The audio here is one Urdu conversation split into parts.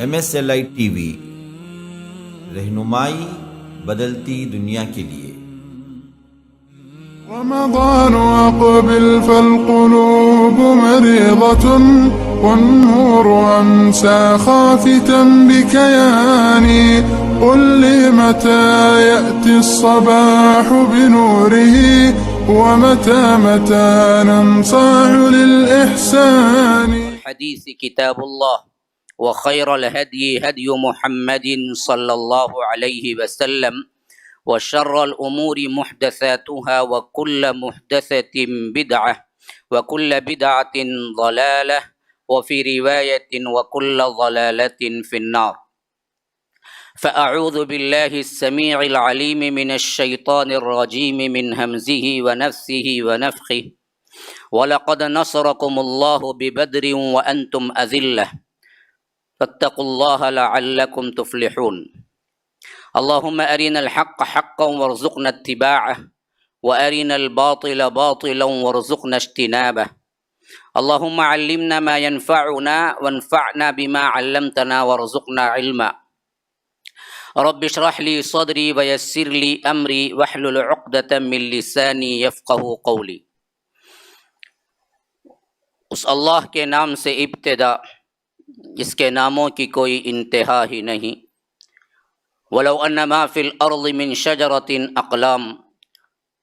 MSLI ٹی وی، رہنمائی بدلتی دنیا کے لیے۔ رمضان أقبل فالقلوب مريضة والنور أمسى خافتا بكياني. قل لي متى يأتي الصباح بنوره ومتى ننصاع للإحسان. الحديث كتاب الله وخير الهدي هدي محمد صلى الله عليه وسلم وشر الأمور محدثاتها وكل محدثة بدعة وكل بدعة ضلالة وفي رواية وكل ضلالة في النار. فأعوذ بالله السميع العليم من الشيطان الرجيم من همزه ونفثه ونفخه. وَلَقَدْ نَصَرَكُمُ اللَّهُ بِبَدْرٍ وَأَنْتُمْ أَذِلَّةٌ فَاتَّقُوا اللَّهَ لَعَلَّكُمْ تُفْلِحُونَ. اللهم أرنا الحق حقا وارزقنا اتباعه وأرنا الباطل باطلا وارزقنا اجتنابه. اللهم علمنا ما ينفعنا وانفعنا بما علمتنا وارزقنا علما. رب اشرح لي صدري ويسر لي أمري واحلل عقدة من لساني يفقهوا قولي. اس اللہ کے نام سے ابتدا جس کے ناموں کی کوئی انتہا ہی نہیں. وَلَوْ أَنَّ مَا فِي الْأَرْضِ مِنْ شَجَرَةٍ أَقْلَامٌ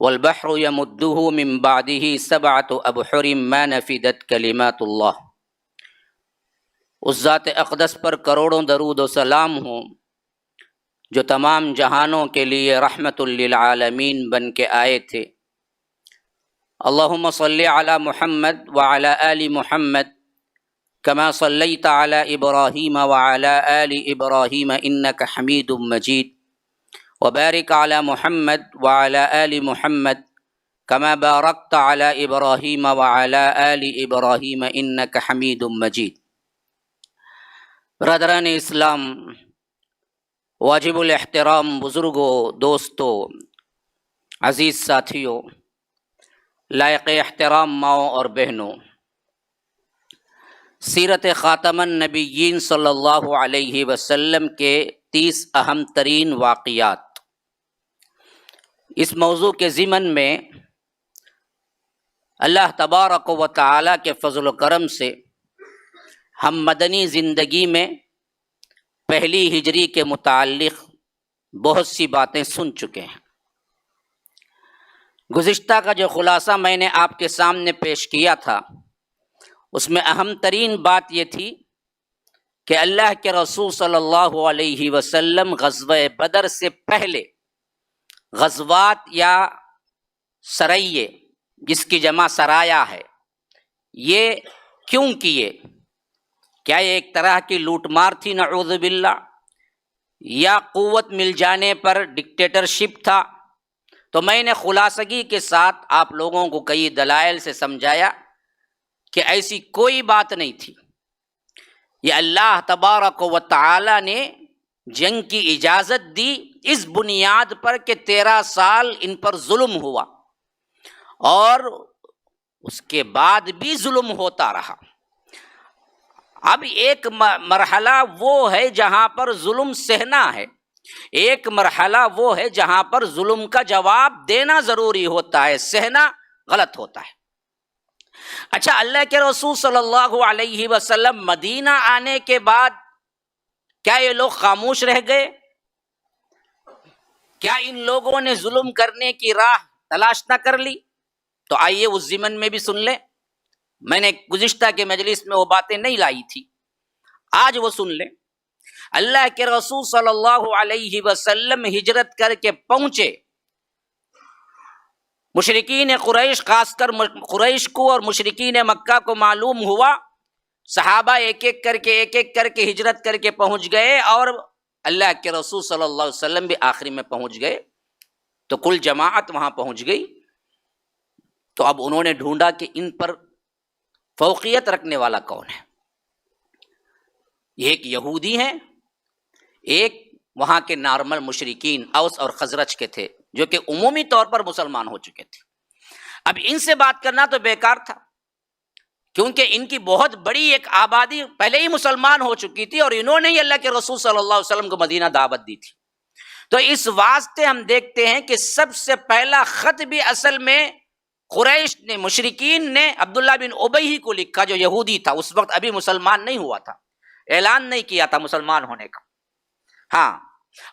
وَالْبَحْرُ يَمُدُّهُ مِنْ بَعْدِهِ سَبْعَةُ أَبْحُرٍ مَا نَفِدَتْ كَلِمَاتُ اللَّهِ. اس ذات اقدس پر کروڑوں درود و سلام ہوں جو تمام جہانوں کے لیے رحمت للعالمین بن کے آئے تھے. اللہم صلی علی محمد وعلی آل محمد کما صلیت علی ابراہیم وعلی آل ابراہیم انک حمید مجید وبارک علی محمد وعلی آل محمد کما بارکت علی ابراہیم وعلی آل ابراہیم انک حمید مجید. برادران اسلام، واجب الاحترام بزرگوں، دوستوں، عزیز ساتھیوں، لائق احترام ماؤں اور بہنوں، سیرت خاتم النبیین صلی اللہ علیہ وسلم کے 30 اہم ترین واقعات. اس موضوع کے ضمن میں اللہ تبارک و تعالی کے فضل و کرم سے ہم مدنی زندگی میں پہلی ہجری کے متعلق بہت سی باتیں سن چکے ہیں. گزشتہ کا جو خلاصہ میں نے آپ کے سامنے پیش کیا تھا اس میں اہم ترین بات یہ تھی کہ اللہ کے رسول صلی اللہ علیہ وسلم غزوہ بدر سے پہلے غزوات یا سرائے، جس کی جمع سرایا ہے، یہ کیوں کیے؟ کیا یہ ایک طرح کی لوٹ مار تھی نعوذ باللہ، یا قوت مل جانے پر ڈکٹیٹرشپ تھا؟ تو میں نے خلاصگی کے ساتھ آپ لوگوں کو کئی دلائل سے سمجھایا کہ ایسی کوئی بات نہیں تھی. یہ اللہ تبارک و تعالی نے جنگ کی اجازت دی اس بنیاد پر کہ 13 سال ان پر ظلم ہوا اور اس کے بعد بھی ظلم ہوتا رہا. اب ایک مرحلہ وہ ہے جہاں پر ظلم سہنا ہے، ایک مرحلہ وہ ہے جہاں پر ظلم کا جواب دینا ضروری ہوتا ہے، سہنا غلط ہوتا ہے. اچھا، اللہ کے رسول صلی اللہ علیہ وسلم مدینہ آنے کے بعد کیا یہ لوگ خاموش رہ گئے؟ کیا ان لوگوں نے ظلم کرنے کی راہ تلاش نہ کر لی؟ تو آئیے اس ضمن میں بھی سن لیں. میں نے گزشتہ کے مجلس میں وہ باتیں نہیں لائی تھی، آج وہ سن لیں. اللہ کے رسول صلی اللہ علیہ وسلم ہجرت کر کے پہنچے. مشرکین قریش، خاص کر قریش کو اور مشرکین مکہ کو معلوم ہوا، صحابہ ایک ایک کر کے ہجرت کر کے پہنچ گئے اور اللہ کے رسول صلی اللہ علیہ وسلم بھی آخری میں پہنچ گئے. تو کل جماعت وہاں پہنچ گئی. تو اب انہوں نے ڈھونڈا کہ ان پر فوقیت رکھنے والا کون ہے. ایک یہودی ہیں، ایک وہاں کے نارمل مشرکین اوس اور خزرج کے تھے جو کہ عمومی طور پر مسلمان ہو چکے تھے. اب ان سے بات کرنا تو بیکار تھا، کیونکہ ان کی بہت بڑی ایک آبادی پہلے ہی مسلمان ہو چکی تھی اور انہوں نے ہی اللہ کے رسول صلی اللہ علیہ وسلم کو مدینہ دعوت دی تھی. تو اس واسطے ہم دیکھتے ہیں کہ سب سے پہلا خط بھی اصل میں قریش نے، مشرکین نے عبداللہ بن ابی ہی کو لکھا، جو یہودی تھا، اس وقت ابھی مسلمان نہیں ہوا تھا، اعلان نہیں کیا تھا مسلمان ہونے کا. ہاں،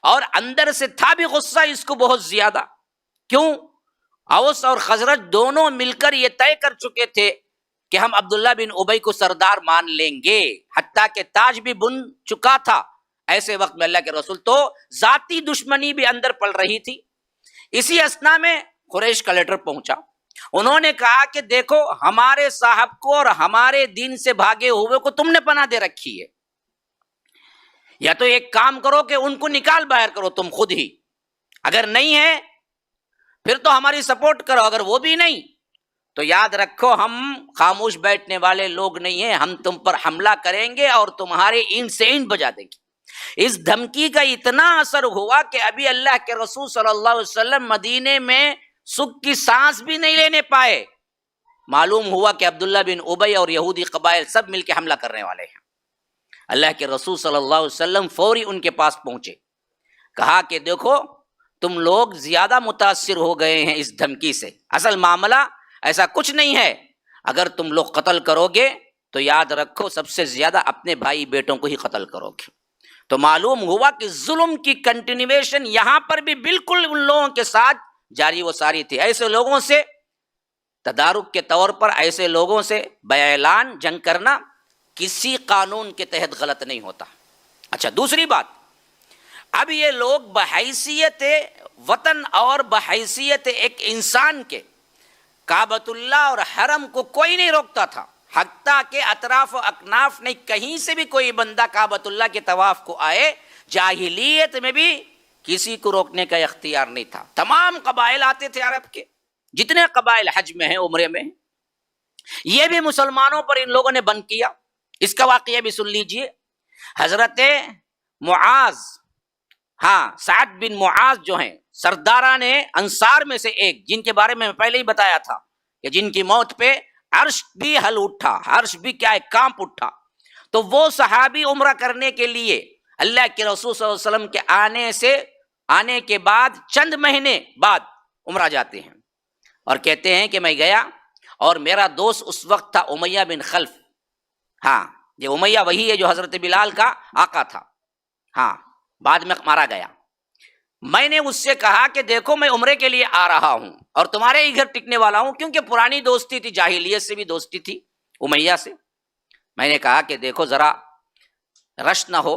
اور اندر سے تھا بھی غصہ اس کو بہت زیادہ. کیوں؟ اوس اور خزرج دونوں مل کر یہ طے کر چکے تھے کہ ہم عبداللہ بن ابی کو سردار مان لیں گے، حتیٰ کہ تاج بھی بن چکا تھا. ایسے وقت میں اللہ کے رسول تو ذاتی دشمنی بھی اندر پڑ رہی تھی. اسی اثنا میں قریش کا لیٹر پہنچا. انہوں نے کہا کہ دیکھو، ہمارے صاحب کو اور ہمارے دین سے بھاگے ہوئے کو تم نے پناہ دے رکھی ہے، یا تو ایک کام کرو کہ ان کو نکال باہر کرو تم خود ہی، اگر نہیں ہے پھر تو ہماری سپورٹ کرو، اگر وہ بھی نہیں تو یاد رکھو ہم خاموش بیٹھنے والے لوگ نہیں ہیں، ہم تم پر حملہ کریں گے اور تمہارے اینٹ سے اینٹ بجا دیں گے. اس دھمکی کا اتنا اثر ہوا کہ ابھی اللہ کے رسول صلی اللہ علیہ وسلم مدینے میں سکھ کی سانس بھی نہیں لینے پائے. معلوم ہوا کہ عبداللہ بن ابی اور یہودی قبائل سب مل کے حملہ کرنے والے ہیں. اللہ کے رسول صلی اللہ علیہ وسلم فوری ان کے پاس پہنچے، کہا کہ دیکھو تم لوگ زیادہ متاثر ہو گئے ہیں اس دھمکی سے، اصل معاملہ ایسا کچھ نہیں ہے، اگر تم لوگ قتل کرو گے تو یاد رکھو سب سے زیادہ اپنے بھائی بیٹوں کو ہی قتل کرو گے. تو معلوم ہوا کہ ظلم کی کنٹینیویشن یہاں پر بھی بالکل ان لوگوں کے ساتھ جاری و ساری تھی. ایسے لوگوں سے تدارک کے طور پر ایسے لوگوں سے باعلان جنگ کرنا کسی قانون کے تحت غلط نہیں ہوتا. اچھا، دوسری بات، اب یہ لوگ بحیثیت وطن اور بحیثیت ایک انسان کے کعبۃ اللہ اور حرم کو کوئی نہیں روکتا تھا، حتیٰ کہ اطراف و اکناف نہیں کہیں سے بھی کوئی بندہ کعبۃ اللہ کے طواف کو آئے. جاہلیت میں بھی کسی کو روکنے کا اختیار نہیں تھا. تمام قبائل آتے تھے عرب کے، جتنے قبائل حج میں ہیں، عمرے میں ہیں. یہ بھی مسلمانوں پر ان لوگوں نے بند کیا. اس کا واقعہ بھی سن لیجئے. حضرت معاذ، سعد بن معاذ جو ہیں سرداران انصار میں سے ایک، جن کے بارے میں پہلے ہی بتایا تھا کہ جن کی موت پہ عرش بھی ہل اٹھا، عرش بھی کیا ہے، کانپ اٹھا. تو وہ صحابی عمرہ کرنے کے لیے اللہ کے رسول صلی اللہ علیہ وسلم کے آنے کے بعد چند مہینے بعد عمرہ جاتے ہیں اور کہتے ہیں کہ میں گیا اور میرا دوست اس وقت تھا امیہ بن خلف. یہ امیہ وہی ہے جو حضرت بلال کا آقا تھا، بعد میں مارا گیا. میں نے اس سے کہا کہ دیکھو میں عمرے کے لیے آ رہا ہوں اور تمہارے ہی گھر ٹکنے والا ہوں، کیونکہ پرانی دوستی تھی، جاہلیت سے بھی دوستی تھی امیہ سے. میں نے کہا کہ دیکھو ذرا رش نہ ہو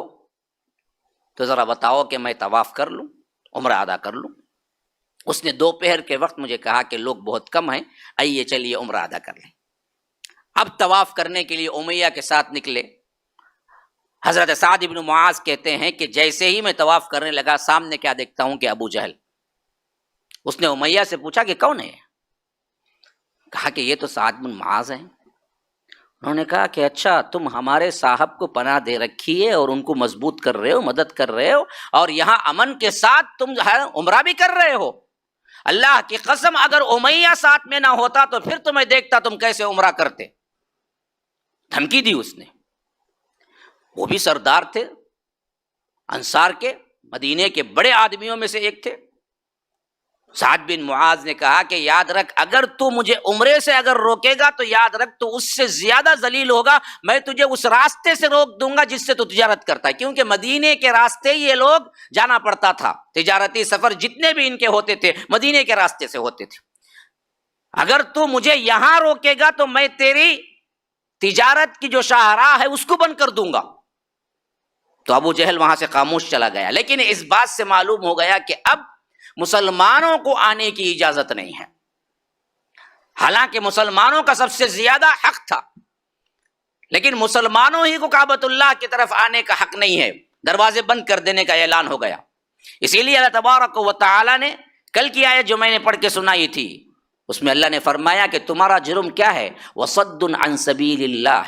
تو ذرا بتاؤ کہ میں طواف کر لوں، عمرہ ادا کر لوں. اس نے دوپہر کے وقت مجھے کہا کہ لوگ بہت کم ہیں، آئیے چلیے عمرہ ادا کر لیں. اب طواف کرنے کے لیے امیہ کے ساتھ نکلے. حضرت سعد بن معاذ کہتے ہیں کہ جیسے ہی میں طواف کرنے لگا سامنے کیا دیکھتا ہوں کہ ابو جہل. اس نے امیہ سے پوچھا کہ کون ہے؟ کہا کہ یہ تو سعد بن معاذ ہیں. انہوں نے کہا کہ اچھا، تم ہمارے صاحب کو پناہ دے رکھی ہے اور ان کو مضبوط کر رہے ہو، مدد کر رہے ہو، اور یہاں امن کے ساتھ تم عمرہ بھی کر رہے ہو. اللہ کی قسم اگر امیہ ساتھ میں نہ ہوتا تو پھر تمہیں دیکھتا تم کیسے عمرہ کرتے. دھمکی دی اس نے. وہ بھی سردار تھے انصار کے، مدینے کے بڑے آدمیوں میں سے ایک تھے. سعد بن معاذ نے کہا کہ یاد رکھ، اگر تو مجھے عمرے سے اگر روکے گا تو یاد رکھ تو اس سے زیادہ ذلیل ہوگا. میں تجھے اس راستے سے روک دوں گا جس سے تو تجارت کرتا ہے، کیونکہ مدینے کے راستے یہ لوگ جانا پڑتا تھا. تجارتی سفر جتنے بھی ان کے ہوتے تھے مدینے کے راستے سے ہوتے تھے. اگر تو مجھے یہاں روکے گا تو میں تیری تجارت کی جو شاہراہ ہے اس کو بند کر دوں گا. تو ابو جہل وہاں سے خاموش چلا گیا. لیکن اس بات سے معلوم ہو گیا کہ اب مسلمانوں کو آنے کی اجازت نہیں ہے. حالانکہ مسلمانوں کا سب سے زیادہ حق تھا، لیکن مسلمانوں ہی کو کعبۃ اللہ کی طرف آنے کا حق نہیں ہے. دروازے بند کر دینے کا اعلان ہو گیا. اسی لیے اللہ تبارک و تعالی نے کل کی آیت جو میں نے پڑھ کے سنائی تھی اس میں اللہ نے فرمایا کہ تمہارا جرم کیا ہے؟ وَصَدٌّ عَن سَبِيلِ اللَّهِ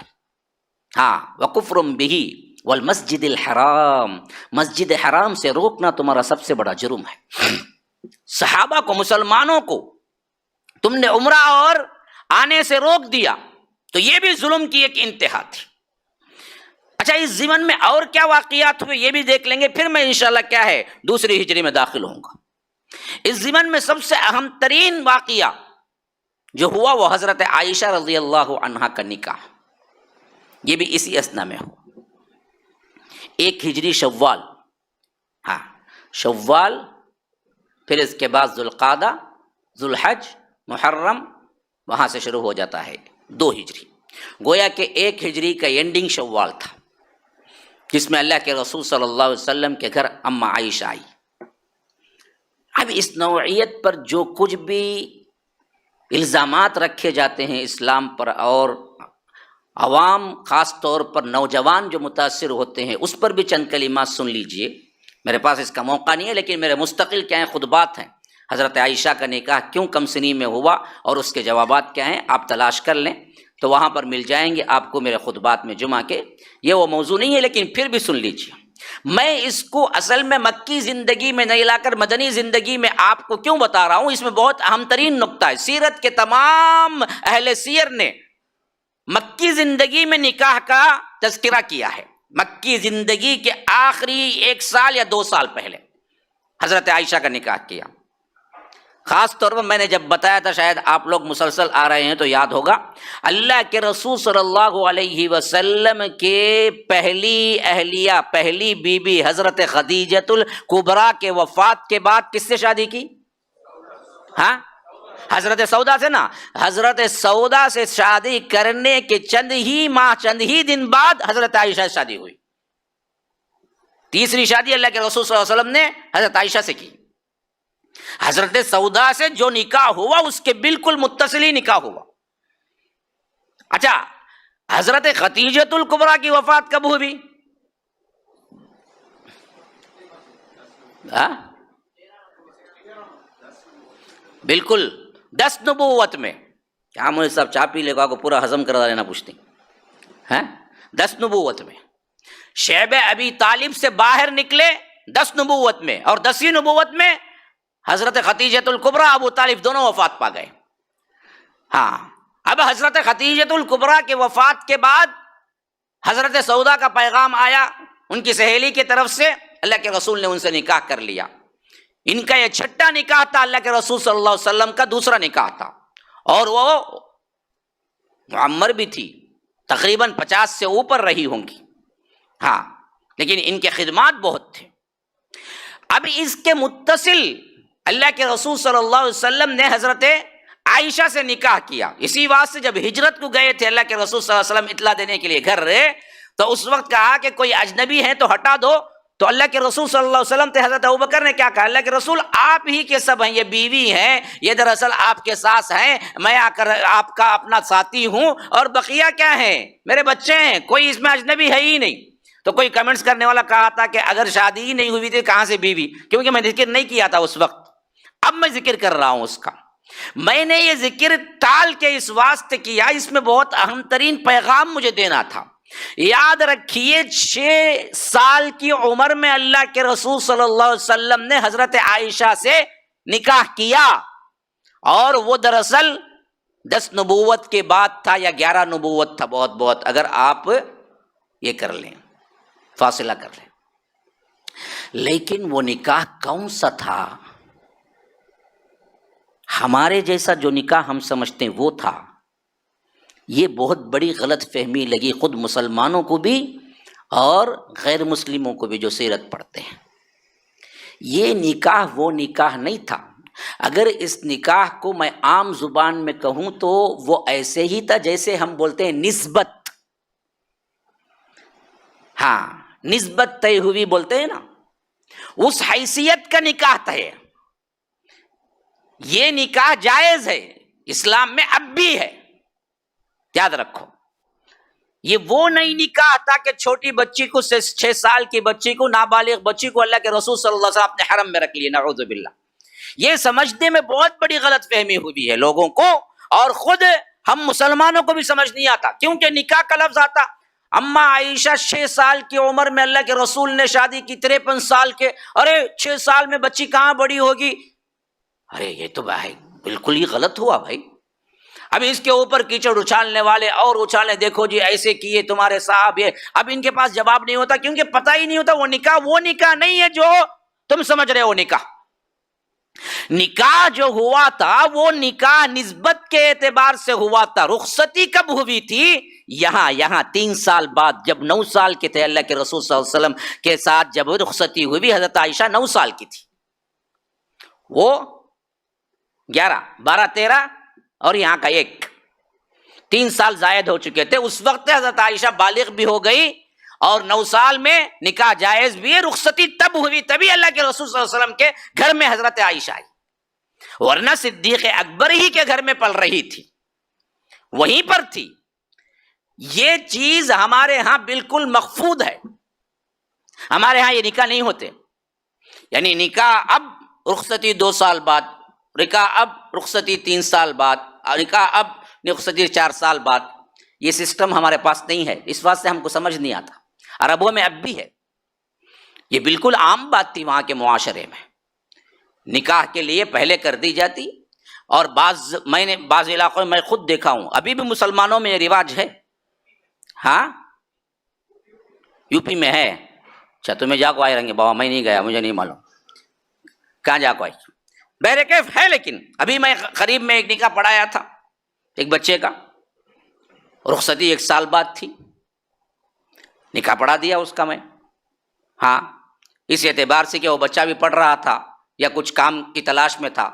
وَكُفْرٌ بِهِ والمسجد الحرام، مسجد حرام سے روکنا تمہارا سب سے بڑا جرم ہے. صحابہ کو، مسلمانوں کو تم نے عمرہ اور آنے سے روک دیا. تو یہ بھی ظلم کی ایک انتہا تھی۔ اچھا، اس ضمن میں اور کیا واقعات ہوئے یہ بھی دیکھ لیں گے، پھر میں انشاءاللہ کیا ہے دوسری ہجری میں داخل ہوں گا۔ اس ضمن میں سب سے اہم ترین واقعہ جو ہوا وہ حضرت عائشہ رضی اللہ عنہا کا نکاح، یہ بھی اسی اثنا میں ہوا۔ 1 ہجری شوال، ہاں شوال، پھر اس کے بعد ذوالقعدہ، ذوالحج، محرم، وہاں سے شروع ہو جاتا ہے 2 ہجری۔ گویا کہ 1 ہجری کا اینڈنگ شوال تھا، جس میں اللہ کے رسول صلی اللہ علیہ وسلم کے گھر اماں عائشہ آئی۔ اب اس نوعیت پر جو کچھ بھی الزامات رکھے جاتے ہیں اسلام پر، اور عوام خاص طور پر نوجوان جو متاثر ہوتے ہیں، اس پر بھی چند کلمات سن لیجئے۔ میرے پاس اس کا موقع نہیں ہے، لیکن میرے مستقل کیا ہیں خطبات ہیں، حضرت عائشہ کا نکاح کیوں کم سنی میں ہوا اور اس کے جوابات کیا ہیں، آپ تلاش کر لیں تو وہاں پر مل جائیں گے آپ کو میرے خطبات میں جمعہ کے۔ یہ وہ موضوع نہیں ہے، لیکن پھر بھی سن لیجئے۔ میں اس کو اصل میں مکی زندگی میں نہیں لا کر مدنی زندگی میں آپ کو کیوں بتا رہا ہوں، اس میں بہت اہم ترین نقطہ ہے۔ سیرت کے تمام اہل سیر نے مکی زندگی میں نکاح کا تذکرہ کیا ہے۔ مکی زندگی کے آخری 1 سال یا 2 سال پہلے حضرت عائشہ کا نکاح کیا۔ خاص طور پر میں نے جب بتایا تھا، شاید آپ لوگ مسلسل آ رہے ہیں تو یاد ہوگا، اللہ کے رسول صلی اللہ علیہ وسلم کے پہلی اہلیہ، پہلی بیوی حضرت خدیجۃ الکبریٰ کے وفات کے بعد کس سے شادی کی؟ ہاں، حضرت سودا سے نا۔ حضرت سودا سے شادی کرنے کے چند ہی ماہ، چند ہی دن بعد حضرت عائشہ سے شادی ہوئی۔ تیسری شادی اللہ کے رسول صلی اللہ علیہ وسلم نے حضرت عائشہ سے کی۔ حضرت سودا سے جو نکاح ہوا اس کے بالکل متصل ہی نکاح ہوا۔ اچھا، حضرت خدیجۃ الکبریٰ کی وفات کب ہوئی؟ بالکل 10 نبوت میں۔ کیا مجھے سب چاپی لے کو پورا ہضم کرا لینا پوچھتے ہیں؟ 10 نبوت میں شیب ابی طالب سے باہر نکلے 10 نبوت میں، اور 10ویں نبوت میں حضرت خدیجۃ الکبریٰ، ابو طالب دونوں وفات پا گئے۔ ہاں، اب حضرت خدیجۃ الکبریٰ کے وفات کے بعد حضرت سودا کا پیغام آیا ان کی سہیلی کی طرف سے، اللہ کے رسول نے ان سے نکاح کر لیا۔ ان کا یہ 6واں نکاح تھا، اللہ کے رسول صلی اللہ علیہ وسلم کا دوسرا نکاح تھا، اور وہ معمر بھی تھی، تقریباً 50 سے اوپر رہی ہوں گی۔ ہاں، لیکن ان کے خدمات بہت تھے۔ اب اس کے متصل اللہ کے رسول صلی اللہ علیہ وسلم نے حضرت عائشہ سے نکاح کیا۔ اسی واسطے جب ہجرت کو گئے تھے اللہ کے رسول صلی اللہ علیہ وسلم اطلاع دینے کے لیے گھر رہے، تو اس وقت کہا کہ کوئی اجنبی ہے تو ہٹا دو۔ تو اللہ کے رسول صلی اللہ علیہ وسلم تھے حضرت ابوبکر نے کیا کہا، اللہ کے رسول آپ ہی کے سب ہیں، یہ بیوی ہیں، یہ دراصل آپ کے ساس ہیں، میں آ کر آپ کا اپنا ساتھی ہوں، اور بقیہ کیا ہیں، میرے بچے ہیں، کوئی اس میں اجنبی ہے ہی نہیں۔ تو کوئی کمنٹس کرنے والا کہا تھا کہ اگر شادی ہی نہیں ہوئی تھی کہاں سے بیوی، کیونکہ میں ذکر نہیں کیا تھا اس وقت، اب میں ذکر کر رہا ہوں اس کا۔ میں نے یہ ذکر ٹال کے اس واسطے کیا، اس میں بہت اہم ترین پیغام مجھے دینا تھا۔ یاد رکھیے 6 سال کی عمر میں اللہ کے رسول صلی اللہ علیہ وسلم نے حضرت عائشہ سے نکاح کیا، اور وہ دراصل 10 نبوت کے بعد تھا یا 11 نبوت تھا، بہت اگر آپ یہ کر لیں، فاصلہ کر لیں۔ لیکن وہ نکاح کون سا تھا؟ ہمارے جیسا جو نکاح ہم سمجھتے ہیں وہ تھا۔ یہ بہت بڑی غلط فہمی لگی خود مسلمانوں کو بھی اور غیر مسلموں کو بھی جو سیرت پڑھتے ہیں۔ یہ نکاح وہ نکاح نہیں تھا۔ اگر اس نکاح کو میں عام زبان میں کہوں تو وہ ایسے ہی تھا جیسے ہم بولتے ہیں نسبت، ہاں نسبت طے ہوئی بولتے ہیں نا، اس حیثیت کا نکاح تھا۔ یہ نکاح جائز ہے اسلام میں، اب بھی ہے، یاد رکھو۔ یہ وہ نہیں نکاح تھا کہ چھوٹی بچی کو 6 سال کی بچی کو، نابالغ بچی کو اللہ کے رسول صلی اللہ علیہ وسلم اپنے حرم میں رکھ لیے، نعوذ باللہ۔ یہ سمجھنے میں بہت بڑی غلط فہمی ہوئی ہے لوگوں کو، اور خود ہم مسلمانوں کو بھی سمجھ نہیں آتا، کیونکہ نکاح کا لفظ آتا۔ اما عائشہ 6 سال کی عمر میں اللہ کے رسول نے شادی کی، 53 سال کے، ارے 6 سال میں بچی کہاں بڑی ہوگی؟ ارے یہ تو بھائی بالکل ہی غلط ہوا بھائی۔ اب اس کے اوپر کیچڑ اچھالنے والے اور اچھالنے، دیکھو جی ایسے کیے تمہارے صاحب یہ، اب ان کے پاس جواب نہیں ہوتا کیونکہ پتہ ہی نہیں ہوتا وہ نکاح نہیں ہے جو تم سمجھ رہے ہو نکاح جو ہوا تھا وہ نکاح نسبت کے اعتبار سے ہوا تھا۔ رخصتی کب ہوئی تھی؟ یہاں 3 سال بعد، جب 9 سال کے تھے اللہ کے رسول صلی اللہ علیہ وسلم کے ساتھ جب رخصتی ہوئی، حضرت عائشہ 9 سال کی تھی، وہ 11 12 13 اور یہاں کا 1، 3 سال زائد ہو چکے تھے۔ اس وقت حضرت عائشہ بالغ بھی ہو گئی اور 9 سال میں نکاح جائز بھی ہے۔ رخصتی تب ہوئی، تبھی اللہ کے رسول صلی اللہ علیہ وسلم کے گھر میں حضرت عائشہ آئی، ورنہ صدیق اکبر ہی کے گھر میں پل رہی تھی، وہیں پر تھی۔ یہ چیز ہمارے ہاں بالکل مخفوض ہے، ہمارے ہاں یہ نکاح نہیں ہوتے، یعنی نکاح اب رخصتی 2 سال بعد، نکاح اب رخصتی 3 سال بعد، نکاح اب رخصتی 4 سال بعد، یہ سسٹم ہمارے پاس نہیں ہے، اس واسطے ہم کو سمجھ نہیں آتا۔ عربوں میں اب بھی ہے، یہ بالکل عام بات تھی وہاں کے معاشرے میں، نکاح کے لیے پہلے کر دی جاتی، اور میں نے بعض علاقوں میں خود دیکھا ہوں، ابھی بھی مسلمانوں میں یہ رواج ہے۔ ہاں یو پی میں ہے، اچھا تمہیں جا کو آئے رہیں گے بابا، میں نہیں گیا، مجھے نہیں معلوم کہاں جا کو آئی، بہرکیف ہے۔ لیکن ابھی میں قریب میں ایک نکاح پڑھایا تھا ایک بچے کا، رخصتی 1 سال بعد تھی، نکاح پڑھا دیا اس کا میں، ہاں اس اعتبار سے کہ وہ بچہ بھی پڑھ رہا تھا یا کچھ کام کی تلاش میں تھا،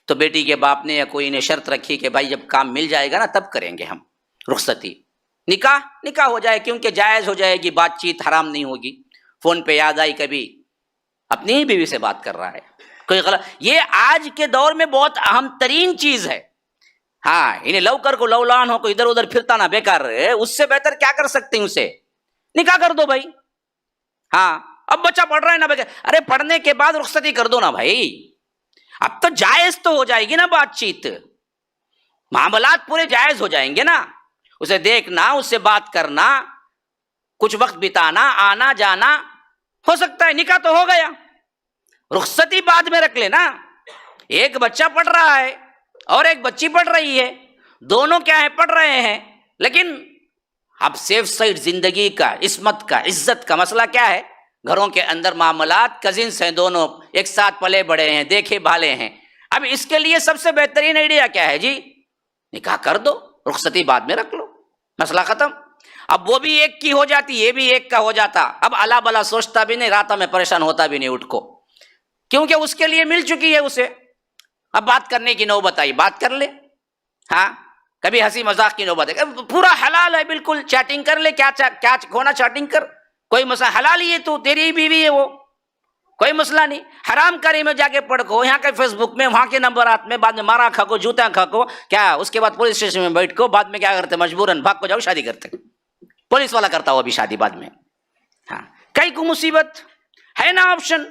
تو بیٹی کے باپ نے یا کوئی نے شرط رکھی کہ بھائی جب کام مل جائے گا نا تب کریں گے ہم رخصتی، نکاح ہو جائے، کیونکہ جائز ہو جائے گی، بات چیت حرام نہیں ہوگی۔ فون پہ یاد آئی کبھی اپنی ہی بیوی سے بات کر رہا ہے، کوئی غلط، یہ آج کے دور میں بہت اہم ترین چیز ہے۔ ہاں انہیں لو کر کو لولان ہو کو ادھر ادھر پھرتا نہ بیکار ہے، اس سے بہتر کیا کر سکتے ہیں، اسے نکاح کر دو بھائی۔ ہاں اب بچہ پڑھ رہا ہے نا، ارے پڑھنے کے بعد رخصتی کر دو نا بھائی، اب تو جائز تو ہو جائے گی نا، بات چیت معاملات پورے جائز ہو جائیں گے نا، اسے دیکھنا، اس سے بات کرنا، کچھ وقت بتانا، آنا جانا ہو سکتا ہے، نکاح تو ہو گیا، رخصتی بعد میں رکھ لینا۔ ایک بچہ پڑھ رہا ہے اور ایک بچی پڑھ رہی ہے، دونوں کیا ہے پڑھ رہے ہیں، لیکن اب سیف سائڈ زندگی کا، عصمت کا، عزت کا مسئلہ کیا ہے، گھروں کے اندر معاملات، کزنس ہیں دونوں، ایک ساتھ پلے بڑے ہیں، دیکھے بھالے ہیں، اب اس کے لیے سب سے بہترین آئیڈیا کیا ہے جی، نکاح کر دو، رخصتی بعد میں رکھ لو، مسئلہ ختم۔ اب وہ بھی ایک کی ہو جاتی، یہ بھی ایک کا ہو جاتا، اب الا بلا سوچتا بھی نہیں، راتوں میں پریشان ہوتا بھی نہیں اٹھ کو، کیونکہ اس کے لیے مل چکی ہے اسے، اب بات کرنے کی نوبت آئی، بات کر لے، ہاں کبھی ہنسی مذاق کی نوبت ہے، پورا حلال ہے بالکل، چیٹنگ کر لے، کیا کھونا چیٹنگ کر، کوئی مسئلہ، حلال ہی ہے، تو تیری بیوی ہے وہ، کوئی مسئلہ نہیں۔ حرام کاری میں جا کے پڑھ کو، یہاں کے فیس بک میں، وہاں کے نمبرات میں، بعد میں مارا کھا کو، جوتا کھا کو، کیا اس کے بعد پولیس اسٹیشن میں بیٹھ کو، بعد میں کیا کرتے، مجبوراً بھاگ کو جاؤ شادی کرتے، پولیس والا کرتا ہو ابھی شادی بعد میں، ہاں کئی کو مصیبت ہے نا آپشن۔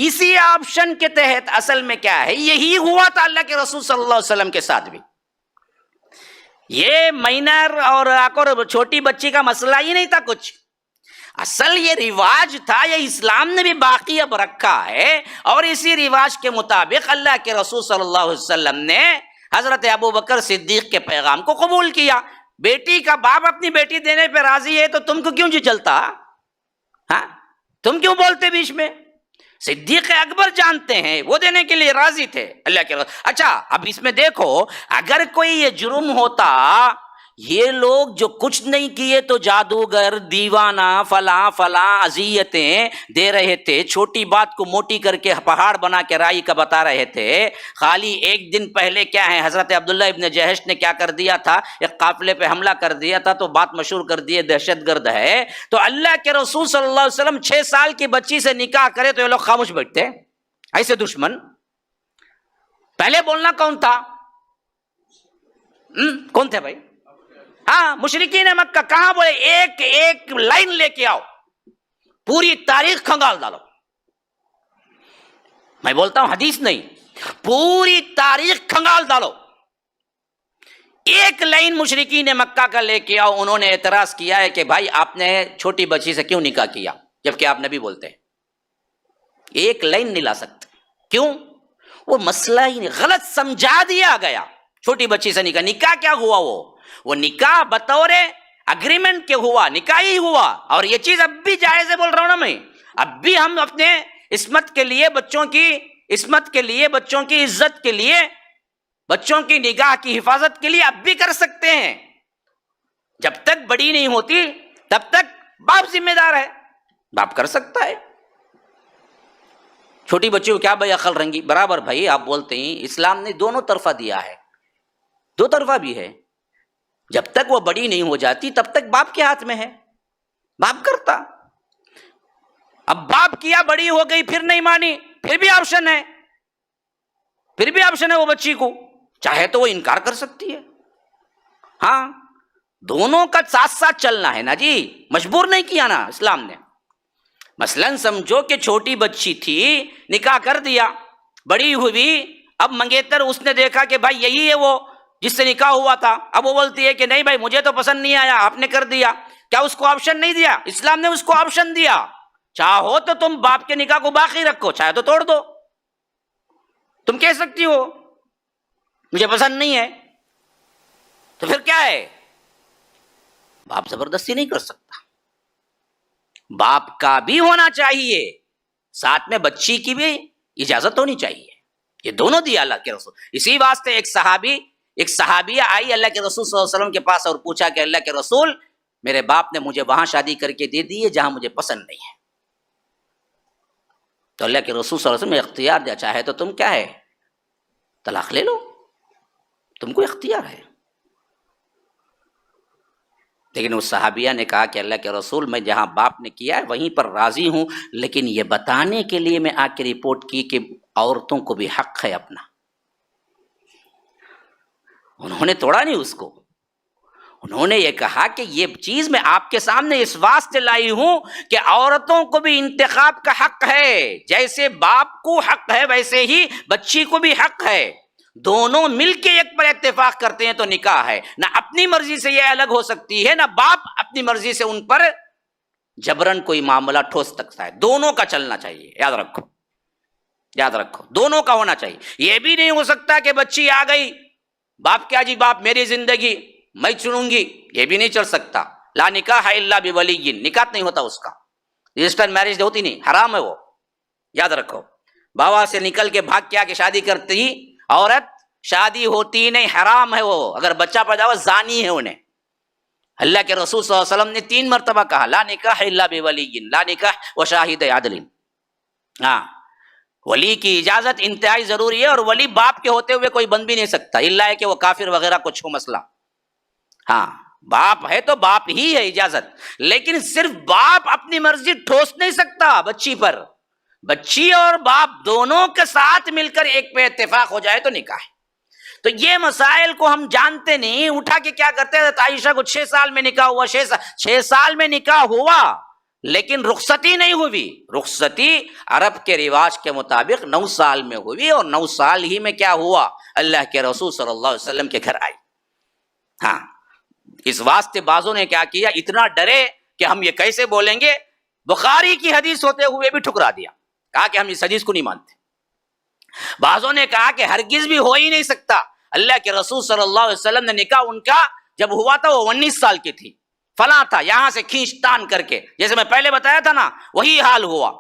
اسی آپشن کے تحت اصل میں کیا ہے، یہی ہوا تھا اللہ کے رسول صلی اللہ علیہ وسلم کے ساتھ بھی، یہ مائنر اور چھوٹی بچی کا مسئلہ ہی نہیں تھا کچھ، اصل یہ رواج تھا، یہ اسلام نے بھی باقی اب رکھا ہے، اور اسی رواج کے مطابق اللہ کے رسول صلی اللہ علیہ وسلم نے حضرت ابو بکر صدیق کے پیغام کو قبول کیا۔ بیٹی کا باپ اپنی بیٹی دینے پہ راضی ہے تو تم کو کیوں جی چلتا، ہاں تم کیوں بولتے بیچ میں؟ صدیق اکبر جانتے ہیں، وہ دینے کے لیے راضی تھے اللہ کے رسول۔ اچھا اب اس میں دیکھو، اگر کوئی یہ جرم ہوتا، یہ لوگ جو کچھ نہیں کیے تو جادوگر، دیوانہ، فلاں فلاں اذیتیں دے رہے تھے، چھوٹی بات کو موٹی کر کے پہاڑ بنا کے رائی کا بتا رہے تھے، خالی ایک دن پہلے کیا ہے حضرت عبداللہ ابن جہش نے کیا کر دیا تھا، ایک قافلے پہ حملہ کر دیا تھا تو بات مشہور کر دیے دہشت گرد ہے، تو اللہ کے رسول صلی اللہ علیہ وسلم 6 سال کی بچی سے نکاح کرے تو یہ لوگ خاموش بیٹھتے، ایسے دشمن۔ پہلے بولنا کون تھا، کون تھے بھائی؟ ہاں مشرکین مکہ، کہاں بولے ایک ایک لائن لے کے آؤ، پوری تاریخ کھنگال ڈالو، میں بولتا ہوں حدیث نہیں، پوری تاریخ کھنگال ڈالو، ایک لائن مشرکین مکہ کا لے کے آؤ۔ انہوں نے اعتراض کیا ہے کہ بھائی آپ نے چھوٹی بچی سے کیوں نکاح کیا جبکہ آپ نبی بولتے ہیں، ایک لائن نہیں لا سکتے، کیوں؟ وہ مسئلہ ہی نہیں، غلط سمجھا دیا گیا، چھوٹی بچی سے نکاح کیا ہوا؟ وہ نکاح بطور اگریمنٹ کے ہوا، نکاح ہی ہوا. اور یہ چیز اب بھی جائز ہے، بول رہا ہوں نا میں. اب بھی ہم اپنے عصمت کے لیے، بچوں کی عصمت کے لیے، بچوں کی عزت کے لیے، بچوں کی نگاہ کی حفاظت کے لیے اب بھی کر سکتے ہیں. جب تک بڑی نہیں ہوتی تب تک باپ ذمہ دار ہے، باپ کر سکتا ہے. چھوٹی بچی کو کیا بھائی عقل رنگی؟ برابر بھائی آپ بولتے ہیں اسلام نے دونوں طرفہ دیا ہے، دو طرفہ بھی ہے. جب تک وہ بڑی نہیں ہو جاتی تب تک باپ کے ہاتھ میں ہے، باپ کرتا. اب باپ کیا، بڑی ہو گئی پھر نہیں مانی، پھر بھی آپشن ہے، پھر بھی آپشن ہے وہ بچی کو، چاہے تو وہ انکار کر سکتی ہے. ہاں دونوں کا ساتھ ساتھ چلنا ہے نا جی، مجبور نہیں کیا نا اسلام نے. مثلا سمجھو کہ چھوٹی بچی تھی، نکاح کر دیا، بڑی ہوئی، اب منگیتر اس نے دیکھا کہ بھائی یہی ہے وہ جس سے نکاح ہوا تھا. اب وہ بولتی ہے کہ نہیں بھائی مجھے تو پسند نہیں آیا، آپ نے کر دیا. کیا اس کو آپشن نہیں دیا؟ اسلام نے اس کو آپشن دیا. چاہو تو تم باپ کے نکاح کو باقی رکھو، چاہے تو توڑ دو. تم کہہ سکتی ہو مجھے پسند نہیں ہے، تو پھر کیا ہے؟ باپ زبردستی نہیں کر سکتا. باپ کا بھی ہونا چاہیے، ساتھ میں بچی کی بھی اجازت ہونی چاہیے. یہ دونوں دیا اللہ کے رسول. اسی واسطے ایک صحابیہ آئی اللہ کے رسول صلی اللہ علیہ وسلم کے پاس اور پوچھا کہ اللہ کے رسول میرے باپ نے مجھے وہاں شادی کر کے دے دی ہے جہاں مجھے پسند نہیں ہے. تو اللہ کے رسول صلی اللہ علیہ وسلم نے اختیار دیا، چاہے تو تم کیا ہے طلاق لے لو، تم کو اختیار ہے. لیکن اس صحابیہ نے کہا کہ اللہ کے رسول میں جہاں باپ نے کیا ہے وہیں پر راضی ہوں، لیکن یہ بتانے کے لیے میں آ کے رپورٹ کی کہ عورتوں کو بھی حق ہے اپنا. انہوں نے توڑا نہیں اس کو، انہوں نے یہ کہا کہ یہ چیز میں آپ کے سامنے اس واسطے لائی ہوں کہ عورتوں کو بھی انتخاب کا حق ہے، جیسے باپ کو حق ہے ویسے ہی بچی کو بھی حق ہے. دونوں مل کے ایک پر اتفاق کرتے ہیں تو نکاح ہے. نہ اپنی مرضی سے یہ الگ ہو سکتی ہے، نہ باپ اپنی مرضی سے ان پر جبرن کوئی معاملہ ٹھوس سکتا ہے. دونوں کا چلنا چاہیے، یاد رکھو، یاد رکھو، دونوں کا ہونا چاہیے. یہ بھی نہیں ہو سکتا کہ بچی آ گئی، باپ کیا جی باپ میری زندگی میں چنوں گی، یہ بھی نہیں چل سکتا. لا نکاح الا بولی، نکاح نہیں ہوتا اس کا، رجسٹر میرج ہوتی نہیں، حرام ہے وہ، یاد رکھو. بابا سے نکل کے بھاگ کے آ کے شادی کرتی عورت شادی ہوتی نہیں، حرام ہے وہ. اگر بچہ پیدا ہوا زانی ہے انہیں. اللہ کے رسول صلی اللہ علیہ وسلم نے 3 مرتبہ کہا لا نکاح الا بولی، لا نکاح وشاہد عدل. ہاں ولی کی اجازت انتہائی ضروری ہے، اور ولی باپ کے ہوتے ہوئے کوئی بن بھی نہیں سکتا، الا ہے کہ وہ کافر وغیرہ کچھ ہو مسئلہ. ہاں باپ ہے تو باپ ہی ہے اجازت، لیکن صرف باپ اپنی مرضی ٹھوس نہیں سکتا بچی پر. بچی اور باپ دونوں کے ساتھ مل کر ایک پہ اتفاق ہو جائے تو نکاح ہے. تو یہ مسائل کو ہم جانتے نہیں، اٹھا کے کیا کرتے ہیں. عائشہ کو 6 سال میں نکاح ہوا، 6 سال میں نکاح ہوا، لیکن رخصتی نہیں ہوئی. رخصتی عرب کے رواج کے مطابق 9 سال میں ہوئی، اور 9 سال ہی میں کیا ہوا، اللہ کے رسول صلی اللہ علیہ وسلم کے گھر آئی. ہاں اس واسطے بعضوں نے کیا کیا، اتنا ڈرے کہ ہم یہ کیسے بولیں گے، بخاری کی حدیث ہوتے ہوئے بھی ٹھکرا دیا، کہا کہ ہم اس حدیث کو نہیں مانتے. بعضوں نے کہا کہ ہرگز بھی ہو ہی نہیں سکتا. اللہ کے رسول صلی اللہ علیہ وسلم نے نکاح ان کا جب ہوا تھا وہ 19 سال کی تھی، فلاں تھا، یہاں سے کھینچ تان کر کے، جیسے میں پہلے بتایا تھا نا وہی حال ہوا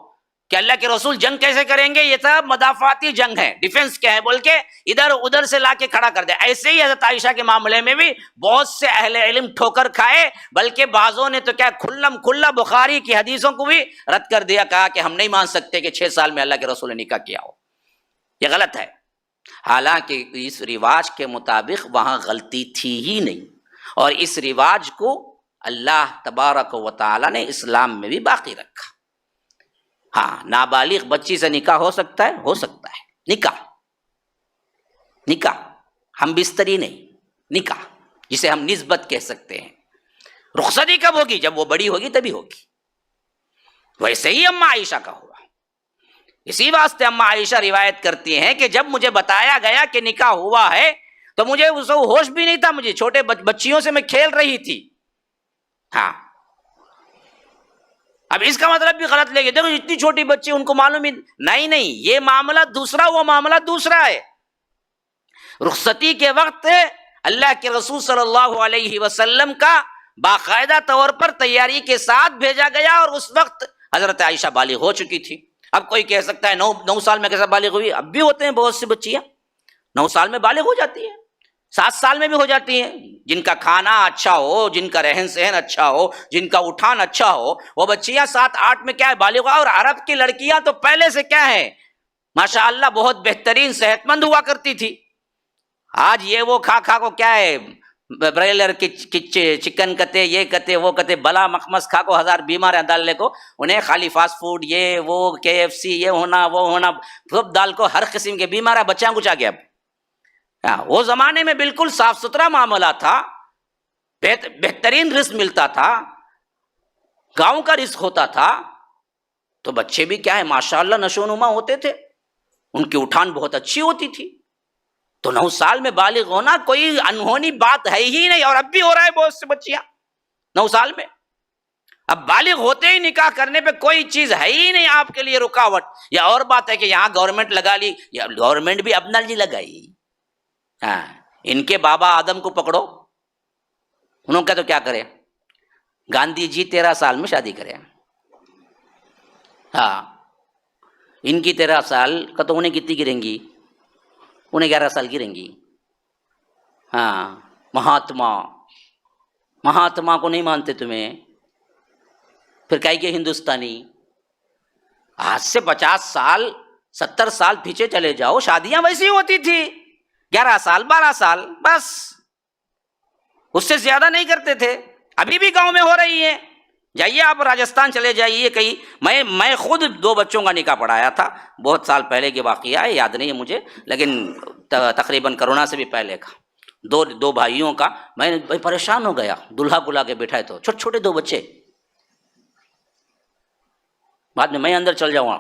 کہ اللہ کے رسول جنگ کیسے کریں گے، یہ سب مدافعاتی جنگ ہے، ڈیفنس کیا ہے بول کے ادھر ادھر سے لا کے کھڑا کر دیا. ایسے ہی حضرت عائشہ کے معاملے میں بھی بہت سے اہل علم ٹھوکر کھائے، بلکہ بعضوں نے تو کیا کھلم کھلا بخاری کی حدیثوں کو بھی رد کر دیا، کہا کہ ہم نہیں مان سکتے کہ 6 سال میں اللہ کے رسول نے نکاح کیا ہو. یہ غلط ہے. حالانکہ اس رواج کے مطابق وہاں غلطی تھی ہی نہیں، اور اس رواج کو اللہ تبارک و تعالی نے اسلام میں بھی باقی رکھا. ہاں نابالغ بچی سے نکاح ہو سکتا ہے، ہو سکتا ہے. نکاح ہم بستری نہیں، نکاح جسے ہم نسبت کہہ سکتے ہیں. رخصتی کب ہوگی؟ جب وہ بڑی ہوگی تبھی ہوگی. ویسے ہی اما عائشہ کا ہوا. اسی واسطے اما عائشہ روایت کرتی ہیں کہ جب مجھے بتایا گیا کہ نکاح ہوا ہے تو مجھے اس ہوش بھی نہیں تھا، مجھے چھوٹے بچیوں سے میں کھیل رہی تھی. ہاں اب اس کا مطلب بھی غلط لے گئے، دیکھو اتنی چھوٹی بچی ان کو معلوم ہی نہیں، یہ معاملہ دوسرا، وہ معاملہ دوسرا ہے. رخصتی کے وقت اللہ کے رسول صلی اللہ علیہ وسلم کا باقاعدہ طور پر تیاری کے ساتھ بھیجا گیا، اور اس وقت حضرت عائشہ بالغ ہو چکی تھی۔ اب کوئی کہہ سکتا ہے 9 سال میں کیسا بالغ ہوئی؟ اب بھی ہوتے ہیں بہت سی بچیاں 9 سال میں بالغ ہو جاتی ہیں، 7 سال میں بھی ہو جاتی ہیں، جن کا کھانا اچھا ہو، جن کا رہن سہن اچھا ہو، جن کا اٹھان اچھا ہو، وہ بچیاں 7-8 میں کیا ہے بالغ ہوا۔ اور عرب کی لڑکیاں تو پہلے سے کیا ہے ماشاء اللہ بہت بہترین صحت مند ہوا کرتی تھی۔ آج یہ وہ کھا کو کیا ہے برائلر کی چکن کتے، یہ کتے وہ کتے، بلا مخمس کھا کو 1000 بیماریاں ڈالنے کو، انہیں خالی فاسٹ فوڈ یہ وہ KFC یہ ہونا وہ ہونا، سب ڈال کو ہر قسم کے بیماریاں بچیاں کو چاہ گیا۔ وہ زمانے میں بالکل صاف ستھرا معاملہ تھا، بہترین رزق ملتا تھا، گاؤں کا رزق ہوتا تھا، تو بچے بھی کیا ہے ماشاءاللہ نشو نما ہوتے تھے، ان کی اٹھان بہت اچھی ہوتی تھی۔ تو 9 سال میں بالغ ہونا کوئی انہونی بات ہے ہی نہیں، اور اب بھی ہو رہا ہے بہت سے بچیاں 9 سال میں۔ اب بالغ ہوتے ہی نکاح کرنے پہ کوئی چیز ہے ہی نہیں آپ کے لیے رکاوٹ۔ یا اور بات ہے کہ یہاں گورنمنٹ لگا لی، یا گورنمنٹ بھی اپنا جی لگائی۔ ہاں، ان کے بابا آدم کو پکڑو، انہوں کا تو کیا کرے، گاندھی جی 13 سال میں شادی کرے، ہاں ان کی 13 سال کا تو انہیں کتنی گریں گی، انہیں 11 سال کی رہیں گی۔ ہاں مہاتما کو نہیں مانتے تمہیں، پھر کہے کہ ہندوستانی۔ آج سے 50 سال 70 سال پیچھے چلے جاؤ، شادیاں ویسی ہوتی تھی، 11 سال 12 سال بس، اس سے زیادہ نہیں کرتے تھے۔ ابھی بھی گاؤں میں ہو رہی ہے، جائیے آپ راجستھان چلے جائیے کہیں، میں خود 2 بچوں کا نکاح پڑھایا تھا، بہت سال پہلے کے واقعہ ہے، یاد نہیں ہے مجھے، لیکن تقریباً کرونا سے بھی پہلے کا، 2 بھائیوں کا۔ میں پریشان ہو گیا، دلہا بلا کے بیٹھائے تو چھوٹے چھوٹے 2 بچے، بعد میں اندر چل جاؤں،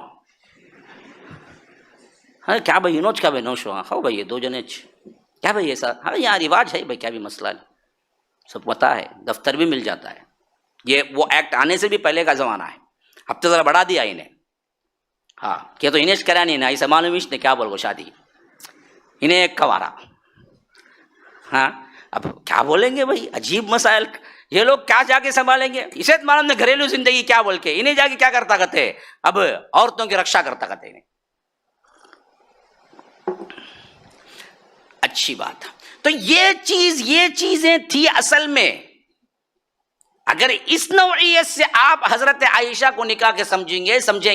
ہاں کیا بھائی نوچ کیا بھائی نوش ہو بھائی 2 جنے کیا بھائی ایسا، ہاں یہاں رواج ہے بھائی، کیا بھی مسئلہ نہیں، سب پتا ہے، دفتر بھی مل جاتا ہے۔ یہ وہ ایکٹ آنے سے بھی پہلے کا زمانہ ہے، اب تو ذرا بڑھا دیا انہیں، ہاں کیا تو انہیں کرا نہیں نا، ایسا معلوم نے کیا بول وہ شادی، انہیں ایک کوارا، ہاں اب کیا بولیں گے بھائی، عجیب مسائل، یہ لوگ کیا جا کے سنبھالیں گے، اسے معلوم نے گھریلو زندگی کیا بول کے، انہیں جا کے کیا کرتا کرتے، اب عورتوں کی رکشا کرتا کرتے انہیں۔ اچھی بات، تو یہ چیزیں تھی اصل میں۔ اگر اس نوعیت سے آپ حضرت عائشہ کو نکاح کے سمجھیں